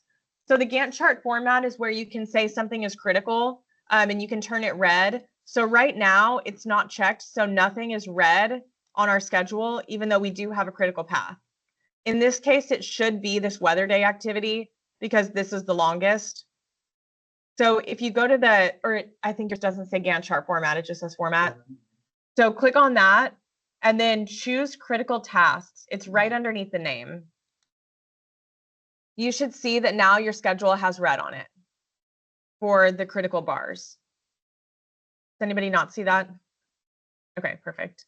So the Gantt chart format is where you can say something is critical, and you can turn it red. So right now it's not checked, so nothing is red on our schedule, even though we do have a critical path. In this case, it should be this weather day activity because this is the longest. So if you go to the, or I think it doesn't say Gantt chart format, it just says format. So click on that and then choose critical tasks. It's right underneath the name. You should see that now your schedule has red on it for the critical bars. Does anybody not see that? Okay, perfect.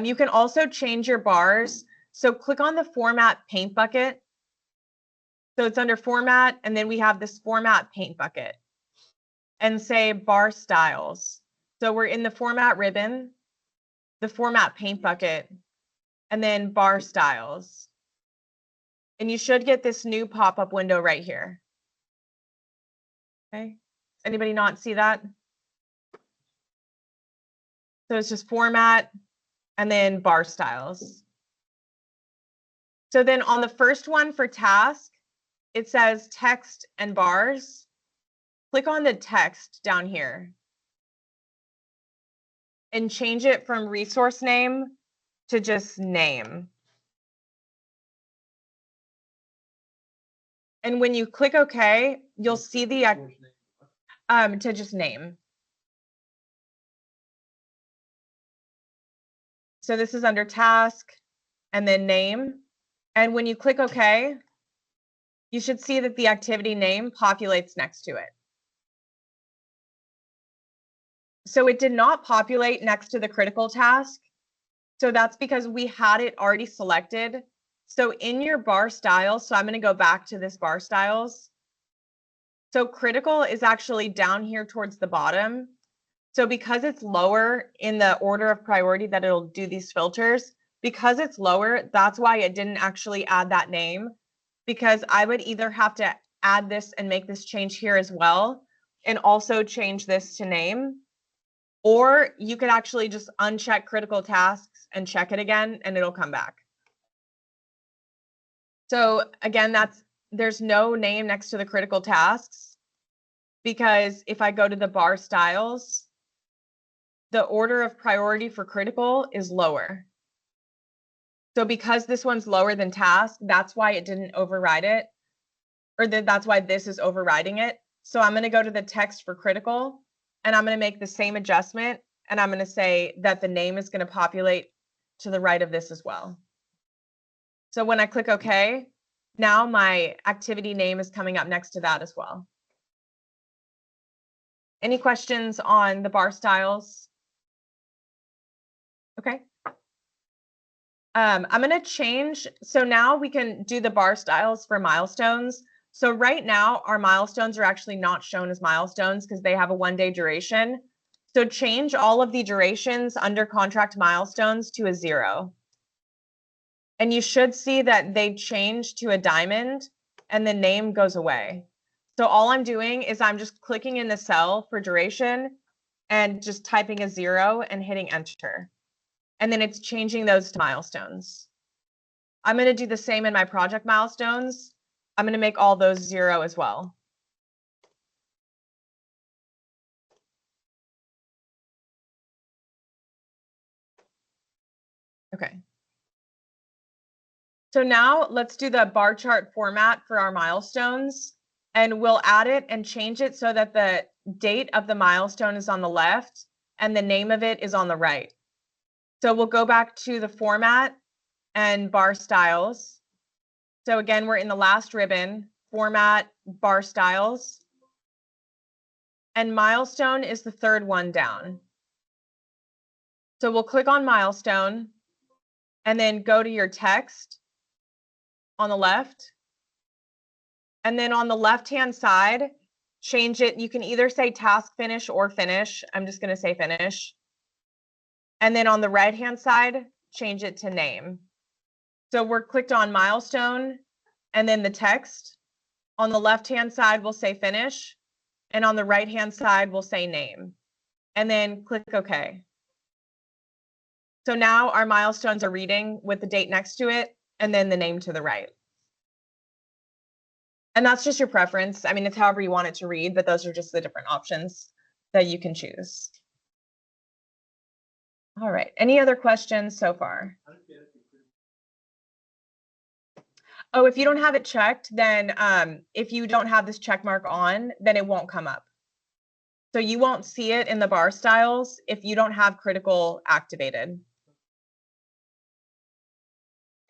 You can also change your bars. So click on the format paint bucket. So it's under format, and then we have this format paint bucket and say bar styles. So we're in the format ribbon, the format paint bucket, and then bar styles. And you should get this new pop-up window right here. Okay, anybody not see that? So it's just format and then bar styles. So then on the first one for task, it says text and bars. Click on the text down here and change it from resource name to just name. And when you click OK, you'll see the to just name. So this is under task and then name. And when you click OK, you should see that the activity name populates next to it. So it did not populate next to the critical task. So that's because we had it already selected. So in your bar styles, so I'm going to go back to this bar styles. So critical is actually down here towards the bottom. So because it's lower in the order of priority that it'll do these filters, because it's lower, that's why it didn't actually add that name, because I would either have to add this and make this change here as well, and also change this to name, or you could actually just uncheck critical tasks and check it again, and it'll come back. So again, there's no name next to the critical tasks, because if I go to the bar styles, the order of priority for critical is lower. So because this one's lower than task, that's why it didn't override it, or that's why this is overriding it. So I'm going to go to the text for critical, and I'm going to make the same adjustment, and I'm going to say that the name is going to populate to the right of this as well. So when I click OK, now my activity name is coming up next to that as well. Any questions on the bar styles? Okay. I'm going to change. So now we can do the bar styles for milestones. So right now our milestones are actually not shown as milestones because they have a 1-day duration. So change all of the durations under contract milestones to a 0. And you should see that they change to a diamond and the name goes away. So all I'm doing is I'm just clicking in the cell for duration and just typing a 0 and hitting enter. And then it's changing those to milestones. I'm going to do the same in my project milestones. I'm going to make all those 0 as well. Okay. So now let's do the bar chart format for our milestones, and we'll add it and change it so that the date of the milestone is on the left and the name of it is on the right. So we'll go back to the format and bar styles. So again, we're in the last ribbon, format, bar styles, and milestone is the third one down. So we'll click on milestone and then go to your text on the left. And then on the left-hand side, change it. You can either say task finish or finish. I'm just going to say finish. And then on the right-hand side, change it to name. So we're clicked on milestone and then the text. On the left-hand side, we'll say finish. And on the right-hand side, we'll say name. And then click OK. So now our milestones are reading with the date next to it and then the name to the right. And that's just your preference. I mean, it's however you want it to read, but those are just the different options that you can choose. All right. Any other questions so far? Oh, if you don't have it checked, then if you don't have this check mark on, then it won't come up. So you won't see it in the bar styles if you don't have critical activated.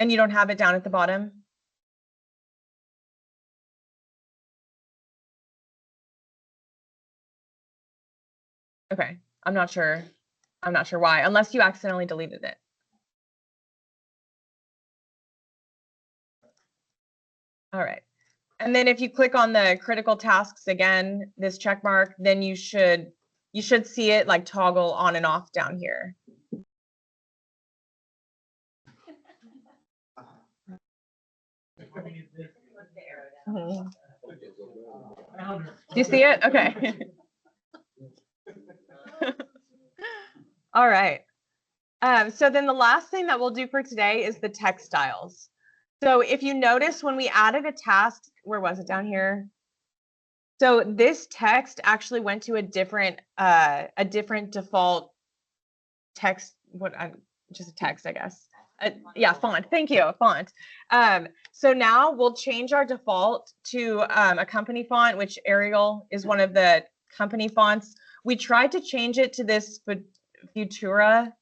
And you don't have it down at the bottom? Okay, I'm not sure. I'm not sure why, unless you accidentally deleted it. All right. And then if you click on the critical tasks again, this check mark, then you should see it like toggle on and off down here. Mhm. Do you see it? Okay. All right. So then the last thing that we'll do for today is the text styles. So if you notice when we added a task, where was it down here? So this text actually went to a different default text. Just a text, I guess. Yeah, font. Thank you, font. So now we'll change our default to a company font, which Arial is one of the company fonts. We tried to change it to this Futura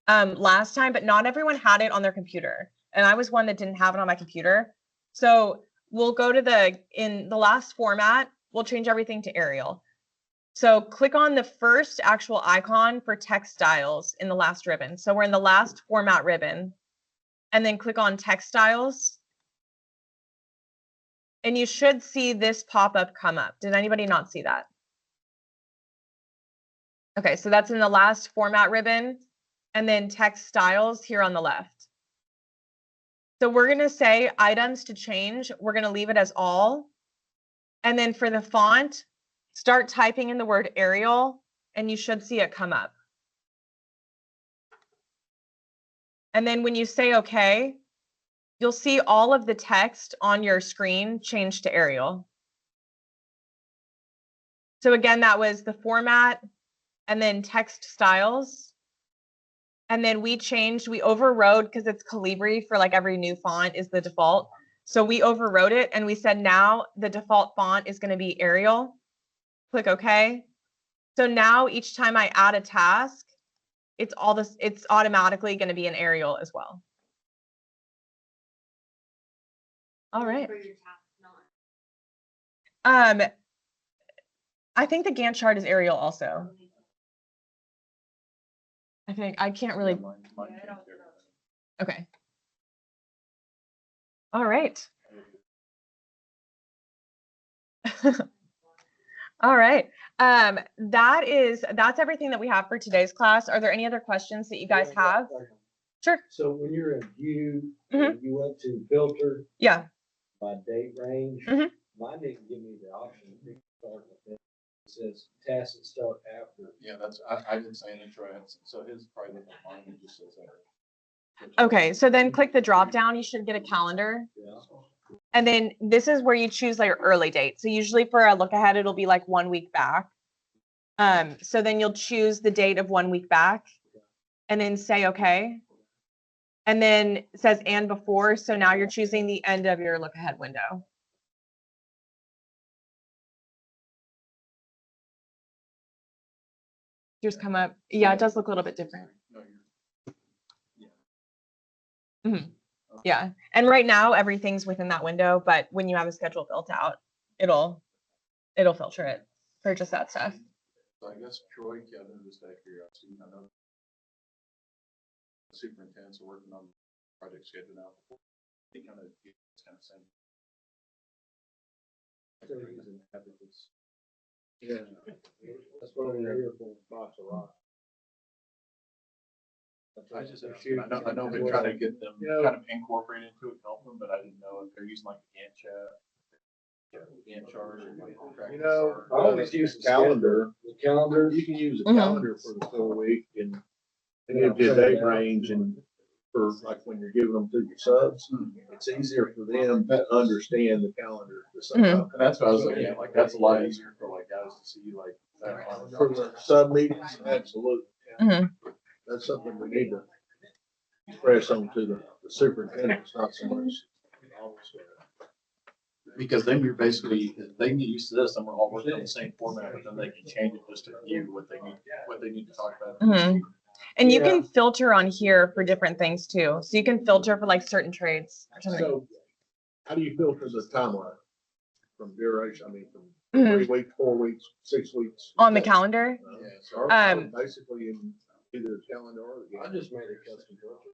last time, but not everyone had it on their computer. And I was one that didn't have it on my computer. So we'll go to in the last format, we'll change everything to Arial. So click on the first actual icon for text styles in the last ribbon. So we're in the last format ribbon. And then click on text styles. And you should see this pop-up come up. Did anybody not see that? Okay, so that's in the last format ribbon. And then text styles here on the left. So we're going to say items to change. We're going to leave it as all. And then for the font, start typing in the word Arial, and you should see it come up. And then when you say OK, you'll see all of the text on your screen change to Arial. So again, that was the format and then text styles. And then we overrode, because it's Calibri for like every new font is the default. So we overrode it and we said now the default font is going to be Arial. Click OK. So now each time I add a task, it's automatically going to be in Arial as well. All right. I think the Gantt chart is Arial also. I can't really. Okay. All right. All right. That's everything that we have for today's class. Are there any other questions that you guys have? Sure. So when you're in view, Mhm. you went to filter Yeah. by date range. Mhm. Mine didn't give me the option. to start with it. It says tasks that start after. Yeah, I didn't say an intro, so his probably looked at mine, it just says that. Okay, so then click the drop down. You should get a calendar. Yeah. And then this is where you choose like your early date. So usually for a look ahead, it'll be like 1 week back. So then you'll choose the date of 1 week back and then say, okay. And then it says and before. So now you're choosing the end of your look ahead window. Yours come up. Yeah, it does look a little bit different. No, Yeah. And right now everything's within that window, but when you have a schedule built out, it'll filter it for just that stuff. So I guess Troy, Kevin, just out of curiosity, I know the superintendents are working on project schedule now. They kind of, it's kind of same. Yeah. That's what I'm here for, box of rock. I just, I know we're trying to get them kind of incorporated into it, help them, but I didn't know if they're using like Gantt chat, Gantt chart. or like You know, I always use calendar. The calendar. You can use a Mhm. calendar for the full week and give you a date range and for like when you're giving them to your subs, it's easier for them to understand the calendar. And that's what I was looking at, like, that's a lot easier for like guys to see, like. For the sub meetings, absolutely. Mhm. That's something we need to press on to the superintendents, not so much. Because then you're basically, they can get used to this, and we're all working on the same format, but then they can change it just to view what they need to talk about. Mhm. And you Yeah. can filter on here for different things too. So you can filter for like certain trades or something. So how do you filter the timeline from duration? I mean, from Mhm. 3 weeks, 4 weeks, 6 weeks? On the calendar. Yeah, So Um, basically in either the calendar or the. I just made a custom filter.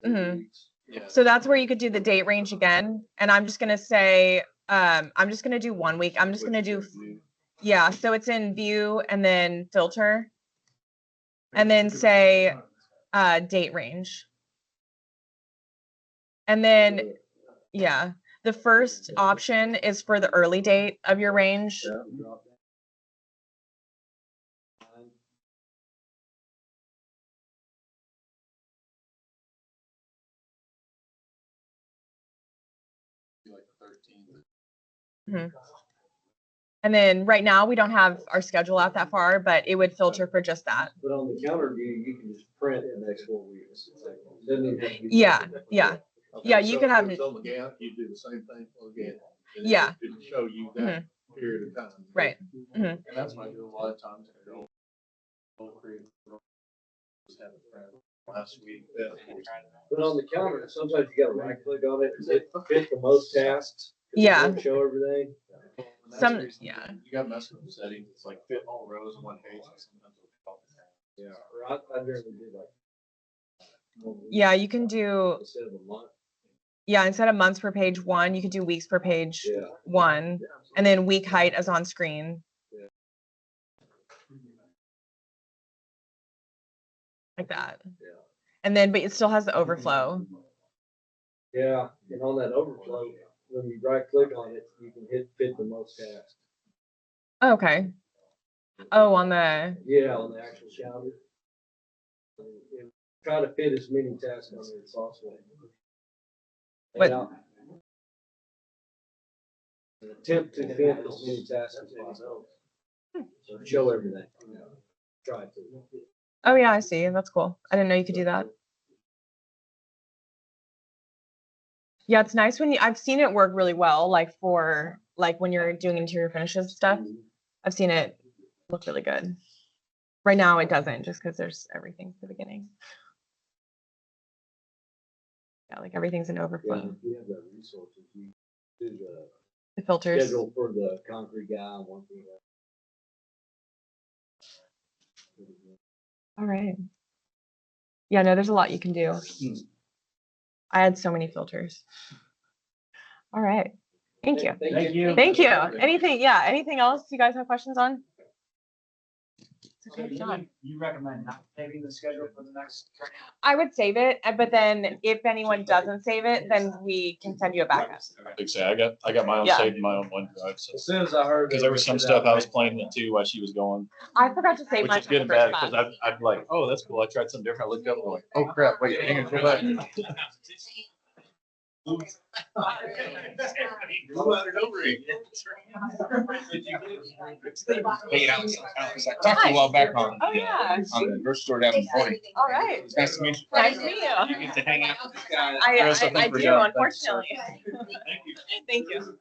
Mhm. Yeah. So that's where you could do the date range again. And I'm just gonna say, I'm just gonna do 1 week. I'm just gonna do, yeah, so it's in view and then filter. And then say, date range. And then, yeah, the first option is for the early date of your range. Yeah, drop that. Like the 13th. Mhm. And then right now, we don't have our schedule out that far, but it would filter for just that. But on the calendar view, you can just print the next 4 weeks. Doesn't even have to be- Yeah, yeah. Okay, Yeah, you so could have- if it's on the Gantt, you do the same thing again. Yeah. It'll show you that period of time. Right. And that's what I do a lot of times. I'll create, just have it print last week. But on the calendar, sometimes you gotta right click on it and hit fit the most tasks. 'cause it Yeah. won't show everything. And that's Some- the reason yeah. You gotta mess with the settings, it's like fit all rows in one page. And sometimes it'll pop it down. Yeah, or I generally do like. Yeah, you can do, Instead of a month. yeah, instead of months per page 1, you could do weeks per page Yeah. 1, and then week height as on screen. Yeah. Like that. Yeah. And then, but it still has the overflow. Yeah, and on that overflow, when you right click on it, you can hit fit the most tasks. Okay. Oh, on the, Yeah, on the actual calendar. And try to fit as many tasks on there as possible. But- And attempt to fit as many tasks as possible. So show everything. Try to. oh yeah, I see. That's cool. I didn't know you could do that. Yeah, it's nice when I've seen it work really well, like for, like when you're doing interior finishes stuff. I've seen it look really good. Right now it doesn't, just because there's everything at the beginning. Yeah, like everything's in Yeah, overflow. if you have the resources, you do the The filters. schedule for the concrete guy, one thing. All right. Yeah, no, there's a lot you can do. I had so many filters. All right. Thank you. Thank you. Thank you. Anything else you guys have questions on? So you recommend not saving the schedule for the next? I would save it, but then if anyone doesn't save it, then we can send you a backup. Like I say, I got my own Yeah. saved in my own OneDrive, so. As soon as I heard. Because there was some stuff I was playing it too while she was going, I forgot to save which mine is for good the and bad, first because month. I'd like, oh, that's cool, I tried something different, I looked up, and I'm like, oh crap, wait, hang on, go back. Hey, Alex, I talked to you a while back on, Oh, yeah. on the grocery store down in Point. All right. Nice to meet you. Nice to meet you. You get to hang out with this guy. I Chris, I think I we're do, done. Thank you, unfortunately. Thank you.